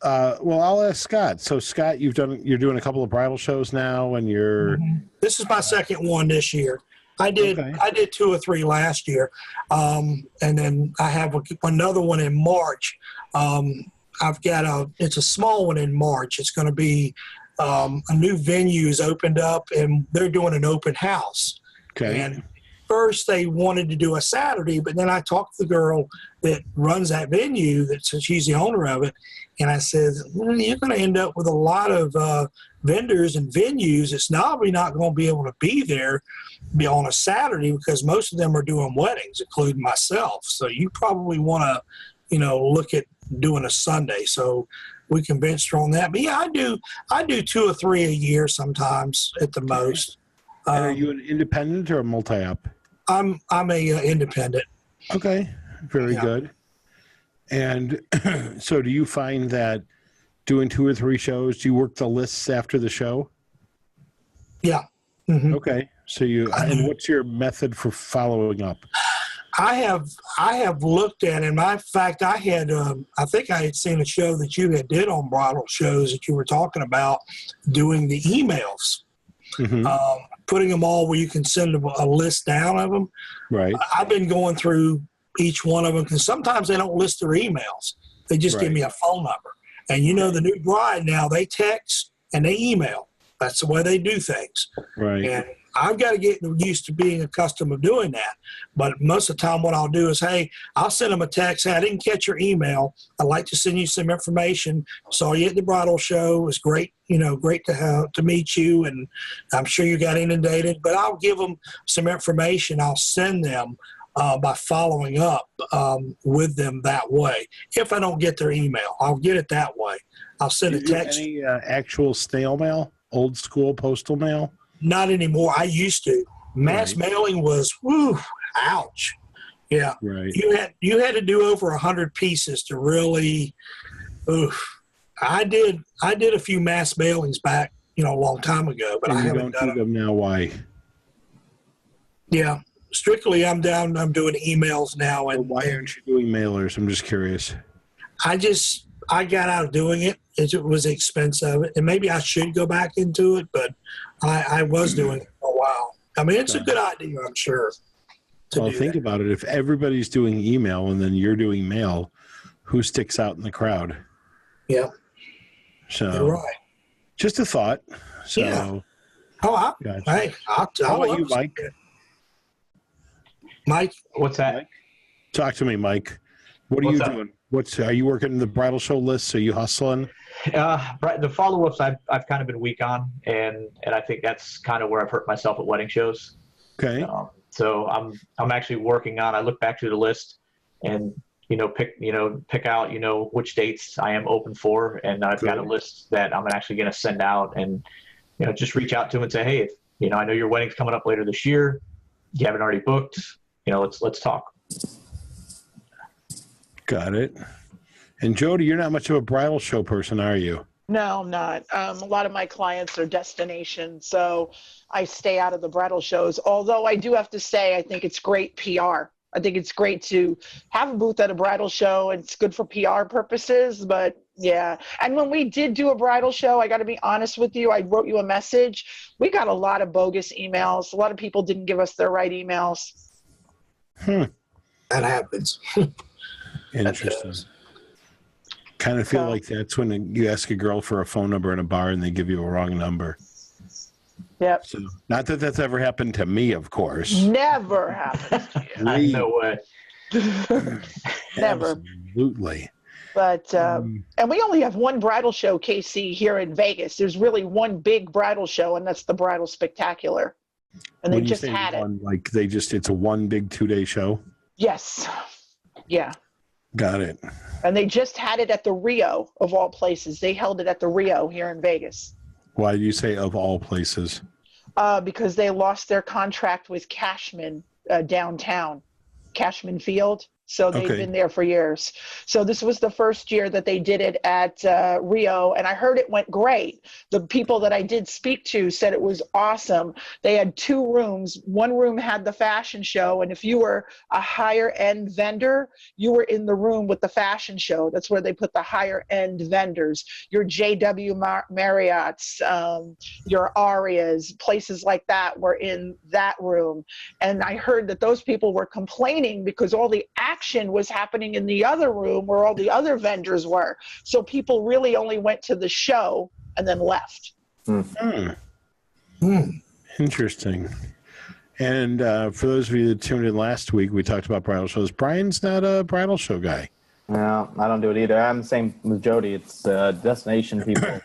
Well, I'll ask Scott. So, Scott, you're doing a couple of bridal shows now, and you're. This is my second one this year. I did 2 or 3 last year, and then I have another one in March. I've got it's a small one in March. It's going to be a new venue is opened up, and they're doing an open house. Okay. And first they wanted to do a Saturday, but then I talked to the girl that runs that venue, she's the owner of it, and I said, you're going to end up with a lot of vendors and venues. It's probably not going to be able to be there on a Saturday because most of them are doing weddings, including myself. So you probably want to, you know, look at doing a Sunday. So we convinced her on that. But yeah, I do 2 or 3 a year sometimes at the most. Are you an independent or a multi-op? I'm a independent. Okay, very good. And so do you find that doing 2 or 3 shows, do you work the lists after the show? Yeah. Mm-hmm. Okay. So and what's your method for following up? I have looked at it. In fact, I think I had seen a show that you had did on bridal shows that you were talking about doing the emails, putting them all where you can send a list down of them. Right. I've been going through each one of them because sometimes they don't list their emails. They just give me a phone number. And you know, the new bride now, they text and they email. That's the way they do things. Right. And I've got to get used to being accustomed to doing that. But most of the time what I'll do is, hey, I'll send them a text. Hey, I didn't catch your email. I'd like to send you some information. Saw you at the bridal show. It was great, great to meet you. And I'm sure you got inundated. But I'll give them some information. I'll send them by following up with them that way. If I don't get their email, I'll get it that way. I'll send a text. Any actual snail mail, old school postal mail? Not anymore. I used to. Mass mailing was, ouch. Yeah. Right. You had to do over 100 pieces to really, I did a few mass mailings back, a long time ago, but I haven't done them now. Why? Yeah. Strictly, I'm doing emails now. And why aren't you doing mailers? I'm just curious. I got out of doing it. It was expensive, and maybe I should go back into it, but I was doing it for a while. I mean, it's a good idea, I'm sure. Well, think about it. If everybody's doing email and then you're doing mail, who sticks out in the crowd? Yeah. So, you're right. Just a thought. So, yeah. Oh, gotcha. How about you, Mike? Mike? What's that? Mike? Talk to me, Mike. What are you doing? Are you working the bridal show list? Are you hustling? The follow-ups I've kind of been weak on, and I think that's kind of where I've hurt myself at wedding shows. Okay. So I'm actually working on. I look back through the list, and pick out which dates I am open for, and I've got a list that I'm actually going to send out, and just reach out to them and say, hey, if, I know your wedding's coming up later this year. You haven't already booked. Let's talk. Got it. And Jody, you're not much of a bridal show person, are you? No, I'm not. A lot of my clients are destination, so I stay out of the bridal shows. Although I do have to say, I think it's great PR. I think it's great to have a booth at a bridal show. It's good for PR purposes, but yeah. And when we did do a bridal show, I got to be honest with you, I wrote you a message. We got a lot of bogus emails. A lot of people didn't give us their right emails. That happens. Interesting. Kind of feel like that's when you ask a girl for a phone number in a bar and they give you a wrong number. Yep. So, not that that's ever happened to me, of course. Never happened to you. No way. Never. Absolutely. But and we only have one bridal show, KC, here in Vegas. There's really one big bridal show, and that's the Bridal Spectacular. And they just had it. Like it's a one big 2-day show? Yes. Yeah. Got it. And they just had it at the Rio, of all places. They held it at the Rio here in Vegas. Why do you say of all places? Because they lost their contract with Cashman downtown, Cashman Field. So they've been there for years. So this was the first year that they did it at Rio, and I heard it went great. The people that I did speak to said it was awesome. They had 2 rooms. One room had the fashion show, and if you were a higher-end vendor, you were in the room with the fashion show. That's where they put the higher-end vendors, your JW Marriott's, your Arias, places like that were in that room. And I heard that those people were complaining because all the action was happening in the other room where all the other vendors were. So people really only went to the show and then left. Interesting. And for those of you that tuned in last week, we talked about bridal shows. Brian's not a bridal show guy. No, I don't do it either. I'm the same with Jody. It's destination people.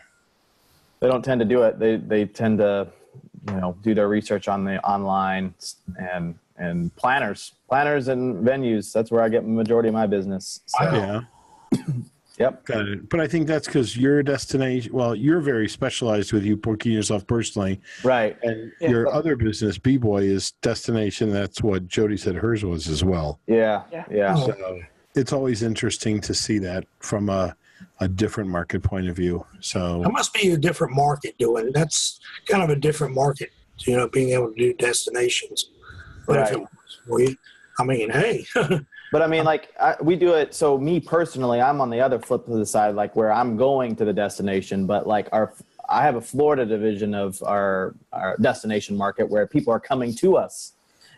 They don't tend to do it. They tend to, do their research on the online and planners and venues. That's where I get the majority of my business. So. Yeah. Yep. Got it. But I think that's because you're a destination. Well, you're very specialized with you booking yourself personally. Right. And your other business, B-Boy, is destination. That's what Jody said hers was as well. Yeah. So it's always interesting to see that from a different market point of view. So that must be a different market doing it. That's kind of a different market, being able to do destinations. But if it was for you, I mean, hey. But I mean, we do it. So me personally, I'm on the other flip of the side, like where I'm going to the destination. But I have a Florida division of our destination market where people are coming to us.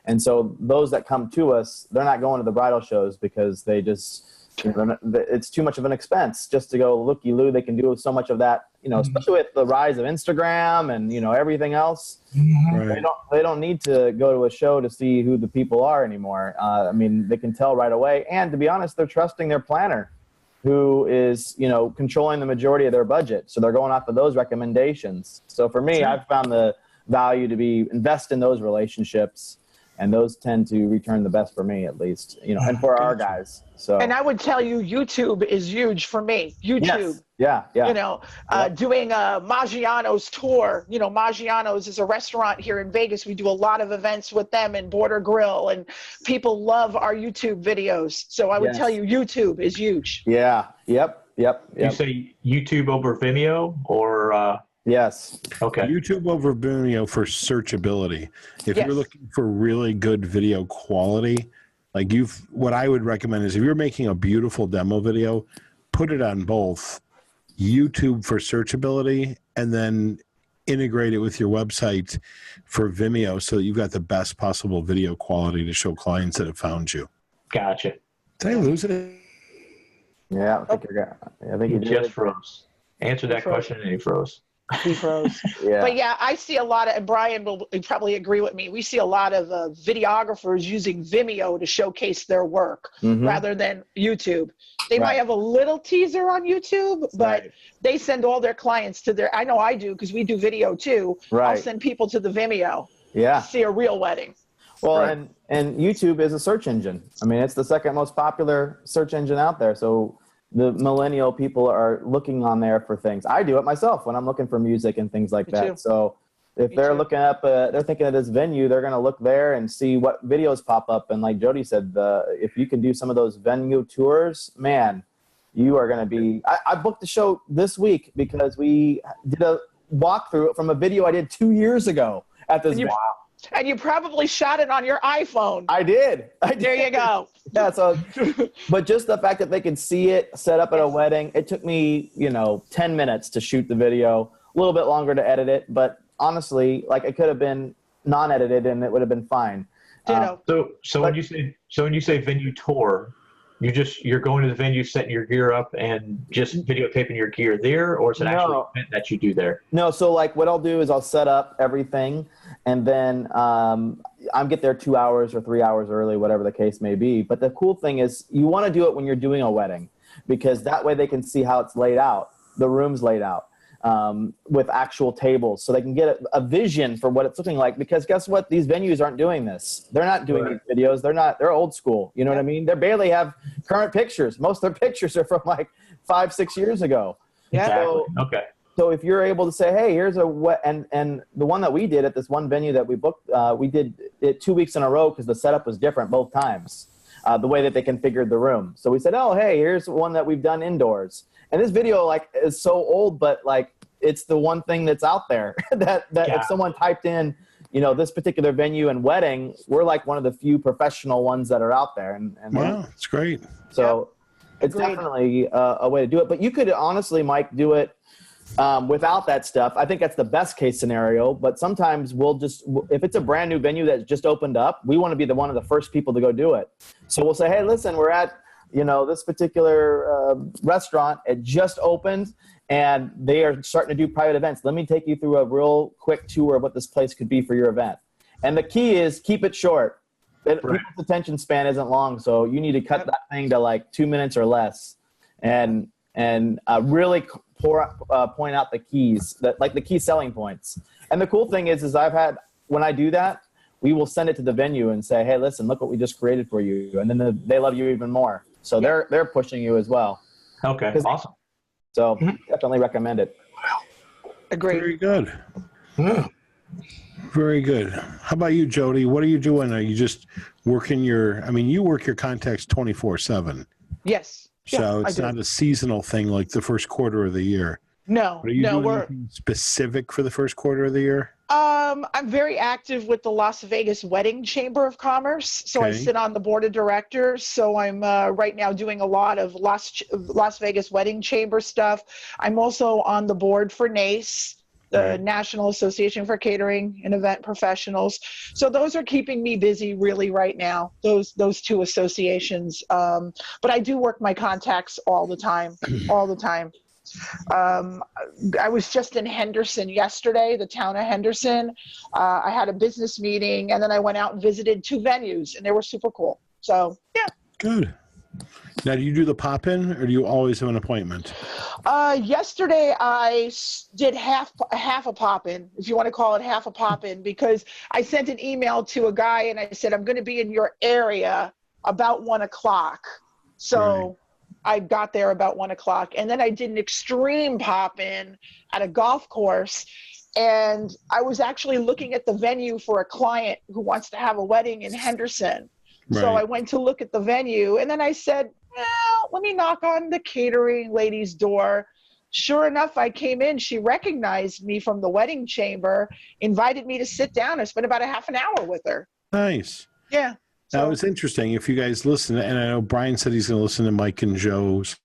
And so those that come to us, they're not going to the bridal shows because they just, it's too much of an expense just to go looky-loo. They can do so much of that, especially with the rise of Instagram and, everything else. Right. They don't need to go to a show to see who the people are anymore. I mean, they can tell right away. And to be honest, they're trusting their planner who is, controlling the majority of their budget. So they're going off of those recommendations. So for me, I've found the value to be invest in those relationships. And those tend to return the best for me, at least, and for our guys. So. And I would tell you, YouTube is huge for me. YouTube. Yes. Yeah. Doing Maggiano's tour. Maggiano's is a restaurant here in Vegas. We do a lot of events with them and Border Grill, and people love our YouTube videos. So I would tell you, YouTube is huge. Yeah. Yep. You say YouTube over Vimeo or? Yes. Okay. YouTube over Vimeo for searchability. If you're looking for really good video quality, what I would recommend is if you're making a beautiful demo video, put it on both YouTube for searchability and then integrate it with your website for Vimeo so that you've got the best possible video quality to show clients that have found you. Gotcha. Did I lose it? Yeah, I think he just froze. Answer that question and he froze. He froze. But I see a lot of, and Brian will probably agree with me, we see a lot of videographers using Vimeo to showcase their work rather than YouTube. They might have a little teaser on YouTube, but they send all their clients to I know I do because we do video too. I'll send people to the Vimeo to see a real wedding. Well, and YouTube is a search engine. I mean, it's the second most popular search engine out there. So the millennial people are looking on there for things. I do it myself when I'm looking for music and things like that. So if they're looking up, they're thinking of this venue, they're going to look there and see what videos pop up. And like Jody said, if you can do some of those venue tours, man, you are going to be, I booked the show this week because we did a walkthrough from a video I did 2 years ago at this. And you probably shot it on your iPhone. I did. There you go. Yeah. So, but just the fact that they could see it set up at a wedding, it took me, 10 minutes to shoot the video, a little bit longer to edit it. But honestly, it could have been non-edited and it would have been fine. So when you say venue tour, you're going to the venue, setting your gear up and just videotaping your gear there, or is it actually an event that you do there? No. So what I'll do is I'll set up everything and then I'll get there 2 hours or 3 hours early, whatever the case may be. But the cool thing is you want to do it when you're doing a wedding because that way they can see how it's laid out, the room's laid out, with actual tables, so they can get a vision for what it's looking like. Because guess what? These venues aren't doing this. They're not doing these videos. They're old school. You know what I mean? They barely have current pictures. Most of their pictures are from like 5-6 years ago. Yeah. So, Okay. So if you're able to say, hey, here's and the one that we did at this one venue that we booked, we did it 2 weeks in a row because the setup was different both times, the way that they configured the room. So we said, oh, hey, here's one that we've done indoors. And this video like is so old, but like it's the one thing that's out there that if someone typed in, this particular venue and wedding, we're like one of the few professional ones that are out there. And wow, it's great. So it's definitely a way to do it. But you could honestly, Mike, do it without that stuff. I think that's the best case scenario. But sometimes if it's a brand new venue that's just opened up, we want to be one of the first people to go do it. So we'll say, hey, listen, we're at this particular restaurant. It just opened, and they are starting to do private events. Let me take you through a real quick tour of what this place could be for your event. And the key is keep it short. People's attention span isn't long, so you need to cut that thing to like 2 minutes or less, and really point out the keys, like the key selling points. And the cool thing is when I do that, we will send it to the venue and say, hey, listen, look what we just created for you, and then they love you even more. So they're pushing you as well. Okay, awesome. So definitely recommend it. Agreed. Very good. Yeah. Very good. How about you, Jody? What are you doing? Are you just working you work your contacts 24/7. Yes. So it's not a seasonal thing like the first quarter of the year. No. Are you doing anything specific for the first quarter of the year? I'm very active with the Las Vegas Wedding Chamber of Commerce. So I sit on the board of directors. So I'm right now doing a lot of Las Vegas Wedding Chamber stuff. I'm also on the board for NACE, the National Association for Catering and Event Professionals. So those are keeping me busy really right now, those two associations. But I do work my contacts all the time. I was just in Henderson yesterday, the town of Henderson. I had a business meeting, and then I went out and visited 2 venues, and they were super cool. So, yeah. Good. Now, do you do the pop-in, or do you always have an appointment? Yesterday, I did half a pop-in, if you want to call it half a pop-in, because I sent an email to a guy, and I said, I'm going to be in your area about 1 o'clock. So I got there about 1 o'clock, and then I did an extreme pop-in at a golf course, and I was actually looking at the venue for a client who wants to have a wedding in Henderson. So I went to look at the venue, and then I said, well, let me knock on the catering lady's door. Sure enough, I came in. She recognized me from the wedding chamber, invited me to sit down. I spent about a half an hour with her. Nice. Yeah. That was interesting. If you guys listen, and I know Brian said he's going to listen to Mike and Joe's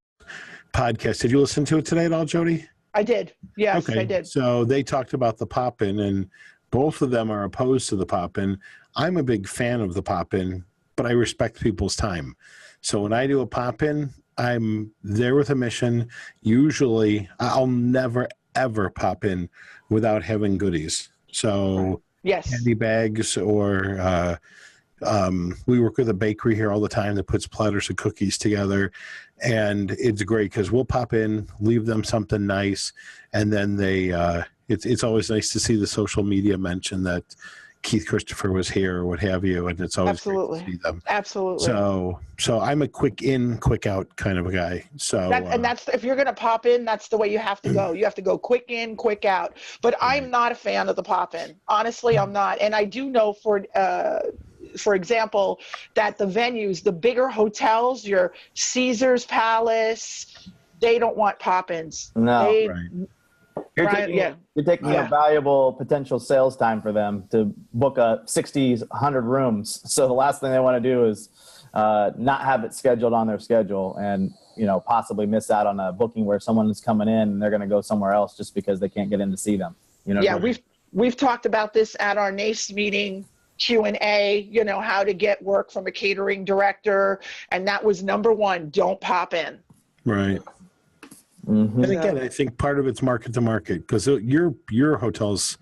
podcast. Did you listen to it today at all, Jody? I did. Yes, okay. I did. So they talked about the pop-in, and both of them are opposed to the pop-in. I'm a big fan of the pop-in, but I respect people's time. So when I do a pop-in, I'm there with a mission. Usually, I'll never, ever pop in without having goodies. So candy bags or we work with a bakery here all the time that puts platters of cookies together. And it's great because we'll pop in, leave them something nice, and then it's always nice to see the social media mention that Keith Christopher was here or what have you, and it's always great to see them. Absolutely. So I'm a quick in, quick out kind of a guy. So that's if you're going to pop in, that's the way you have to go. You have to go quick in, quick out. But I'm not a fan of the pop in. Honestly, I'm not. And I do know for example, that the venues, the bigger hotels, your Caesar's Palace, they don't want pop-ins. No. You're taking a valuable potential sales time for them to book 60, 100 rooms. So the last thing they want to do is not have it scheduled on their schedule and, possibly miss out on a booking where someone is coming in and they're going to go somewhere else just because they can't get in to see them. We've talked about this at our NACE meeting, Q&A, how to get work from a catering director. And that was number 1, don't pop in. Right. Mm-hmm. And again, I think part of it's market to market because your hotels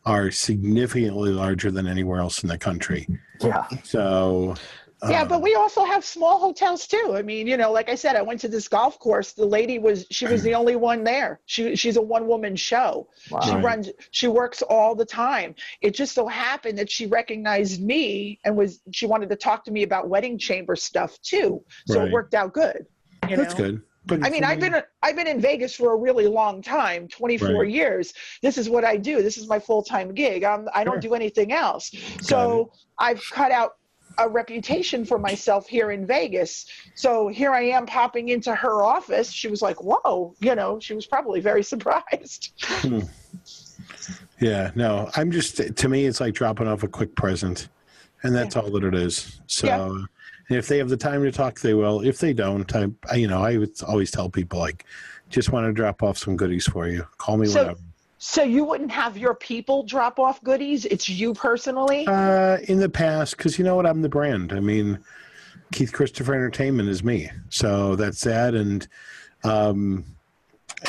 are significantly larger than anywhere else in the country. Yeah. So Yeah, but we also have small hotels too. I mean, you know, like I said, I went to this golf course. The lady was the only one there. She's a one-woman show. Wow. She works all the time. It just so happened that she recognized me and she wanted to talk to me about wedding chamber stuff too. So it worked out good. That's good. But I mean, I've been in Vegas for a really long time, 24 years. This is what I do. This is my full-time gig. I don't do anything else. So I've cut out a reputation for myself here in Vegas. So here I am popping into her office. She was like, whoa, you know, she was probably very surprised. Yeah, no, to me, it's like dropping off a quick present, and that's all that it is. So and if they have the time to talk, they will. If they don't, I would always tell people, like, just want to drop off some goodies for you. Call me whenever. So you wouldn't have your people drop off goodies? It's you personally? In the past, because you know what? I'm the brand. I mean, Keith Christopher Entertainment is me. So that's that. And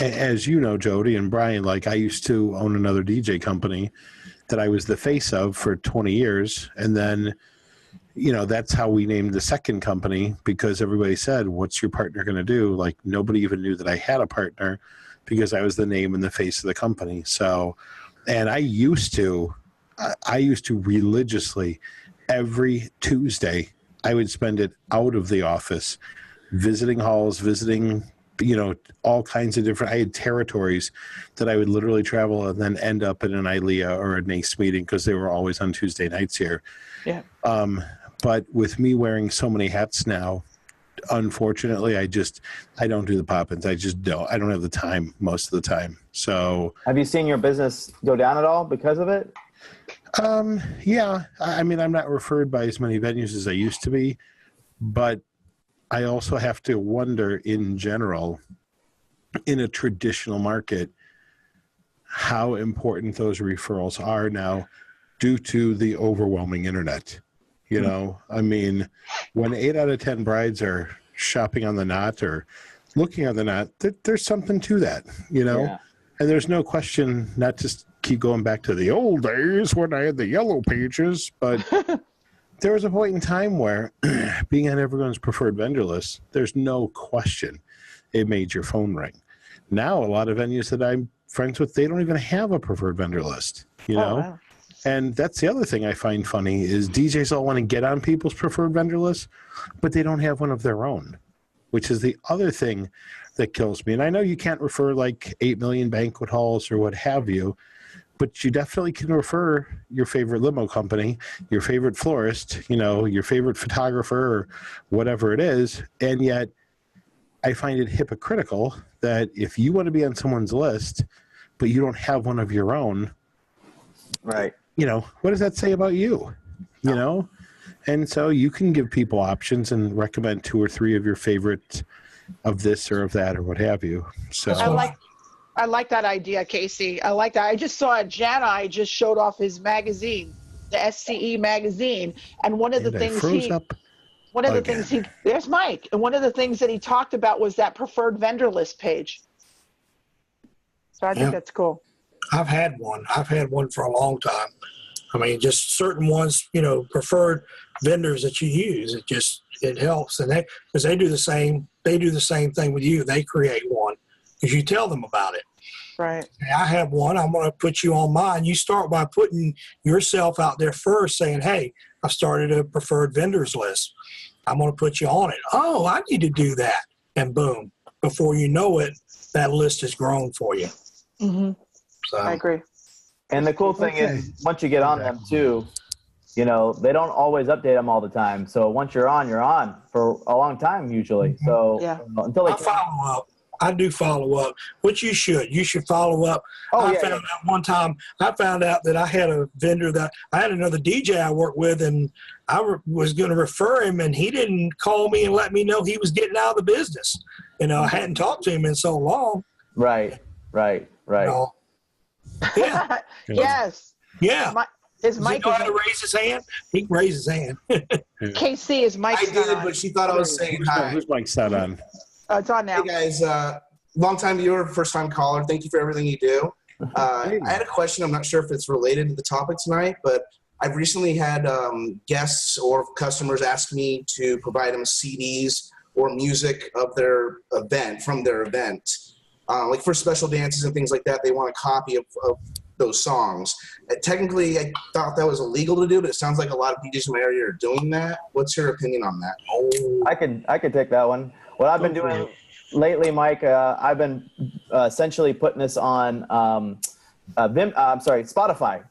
as you know, Jody and Brian, like, I used to own another DJ company that I was the face of for 20 years. And then, you know, that's how we named the second company, because everybody said, what's your partner going to do? Like, nobody even knew that I had a partner, because I was the name and the face of the company. So, and I used to religiously, every Tuesday, I would spend it out of the office, visiting halls, visiting, you know, all kinds of different, I had territories that I would literally travel and then end up in an ILEA or a NACE meeting, because they were always on Tuesday nights here. Yeah. But with me wearing so many hats now, unfortunately, I don't do the pop-ins. I don't have the time most of the time. So have you seen your business go down at all because of it? Yeah. I mean, I'm not referred by as many venues as I used to be, but I also have to wonder, in general, in a traditional market, how important those referrals are now due to the overwhelming internet. You know, I mean, when 8 out of 10 brides are shopping on the Knot or looking on the Knot, there's something to that, you know? Yeah. And there's no question, not to keep going back to the old days when I had the yellow pages, but there was a point in time where being on everyone's preferred vendor list, there's no question it made your phone ring. Now, a lot of venues that I'm friends with, they don't even have a preferred vendor list, you know? Wow. And that's the other thing I find funny is DJs all want to get on people's preferred vendor list, but they don't have one of their own, which is the other thing that kills me. And I know you can't refer like 8 million banquet halls or what have you, but you definitely can refer your favorite limo company, your favorite florist, you know, your favorite photographer or whatever it is. And yet I find it hypocritical that if you want to be on someone's list, but you don't have one of your own, right? You know, what does that say about you? You know? And so you can give people options and recommend 2 or 3 of your favorite of this or of that or what have you. So I like that idea, Casey. I like that. I just saw Janai just showed off his magazine, the SCE magazine, and one of the things there's Mike, and one of the things that he talked about was that preferred vendor list page. So I think that's cool. I've had one for a long time. I mean, just certain ones, you know, preferred vendors that you use. It helps, and because they do the same thing with you. They create one because you tell them about it. Right. Hey, I have one. I'm going to put you on mine. You start by putting yourself out there first, saying, "Hey, I've started a preferred vendors list. I'm going to put you on it." Oh, I need to do that, and boom! Before you know it, that list has grown for you. Mm-hmm. So, I agree. And the cool thing is, once you get on them too, you know, they don't always update them all the time. So once you're on for a long time usually. So until they follow up. I do follow up, which you should. You should follow up. I found out one time, that I had a vendor I had another DJ I worked with, and I was going to refer him, and he didn't call me and let me know he was getting out of the business. You know, I hadn't talked to him in so long. Right. You know, yeah. Yes. Yeah. His mic is to raise his hand. He can raise his hand. KC, his mic's I did, but she thought I was saying hi. Whose mic's not on? It's on now. Hey guys, long time viewer, first time caller. Thank you for everything you do. I had a question. I'm not sure if it's related to the topic tonight, but I've recently had guests or customers ask me to provide them CDs or music of their event, from their event. Like for special dances and things like that, they want a copy of those songs. Technically, I thought that was illegal to do, but it sounds like a lot of DJs in my area are doing that. What's your opinion on that? I could take that one. What I've been doing lately, Mike, I've been essentially putting this on Spotify,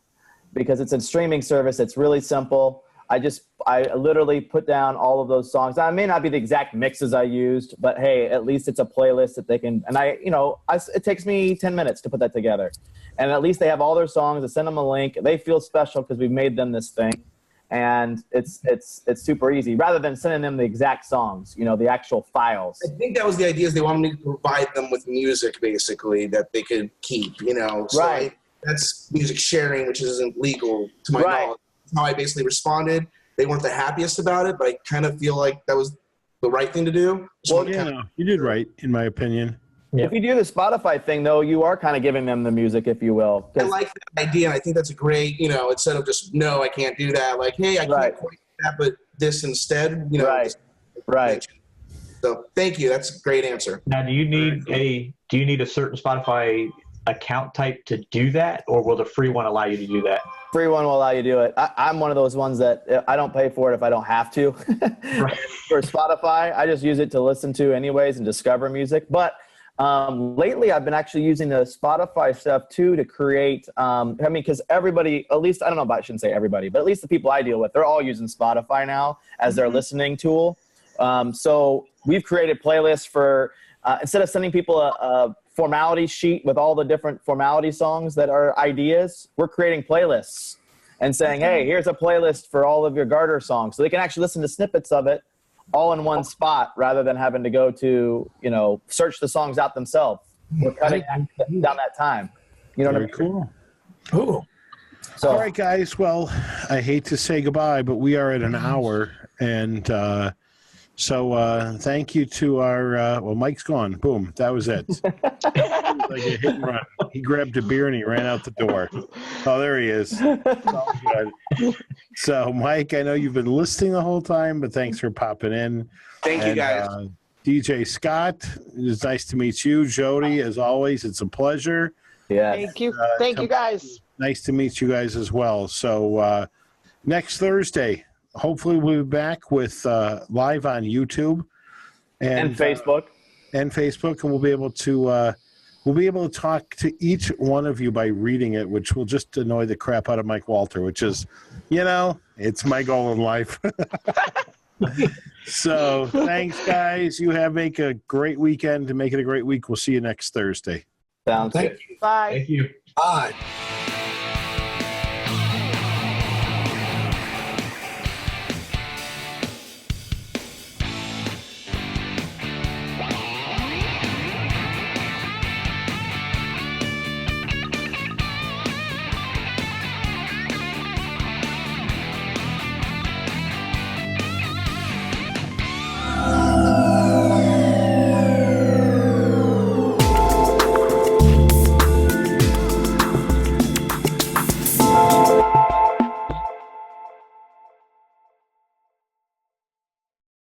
because it's a streaming service. It's really simple. I literally put down all of those songs. I may not be the exact mixes I used, but hey, at least it's a playlist that they can, and it takes me 10 minutes to put that together. And at least they have all their songs. I send them a link. They feel special because we've made them this thing. And it's super easy, rather than sending them the exact songs, the actual files. I think that was the idea, is they wanted me to provide them with music, basically, that they could keep, So right. That's music sharing, which isn't legal to my knowledge. That's how I basically responded. They weren't the happiest about it, but I kind of feel like that was the right thing to do. Well, you did right, in my opinion. Yeah. If you do the Spotify thing, though, you are kind of giving them the music, if you will. I like that idea. I think that's a great, instead of just, no, I can't do that. Like, hey, I can't quite do that, but this instead, Right. So thank you. That's a great answer. Now, do you need a certain Spotify account type to do that, or will the free one allow you to do that? Free one will allow you to do it. I'm one of those ones that I don't pay for it if I don't have to. Right. For Spotify, I just use it to listen to anyways and discover music. But lately I've been actually using the Spotify stuff too to create, because everybody, at least, I don't know about, I shouldn't say everybody, but at least the people I deal with, they're all using Spotify now as their listening tool. So we've created playlists for, instead of sending people a formality sheet with all the different formality songs that are ideas, we're creating playlists and saying, hey, here's a playlist for all of your garter songs. So they can actually listen to snippets of it all in one spot, rather than having to go to, search the songs out themselves. We're cutting down that time. You know what I mean? Cool. Cool. So, all right, guys. Well, I hate to say goodbye, but we are at an hour. And so thank you to our Mike's gone. Boom. That was it. Like a hit and run. He grabbed a beer and he ran out the door. Oh, there he is. All good. So, Mike, I know you've been listening the whole time, but thanks for popping in. Thank you, guys. DJ Scott, it's nice to meet you. Jody, as always, it's a pleasure. yeah. Thank you. Thank you, guys. Nice to meet you guys as well. So next Thursday, hopefully we'll be back with live on YouTube And Facebook. And we'll be able to talk to each one of you by reading it, which will just annoy the crap out of Mike Walter, which is, it's my goal in life. So thanks, guys. Make a great weekend, and make it a great week. We'll see you next Thursday. Sounds good. Bye. Thank you. Bye.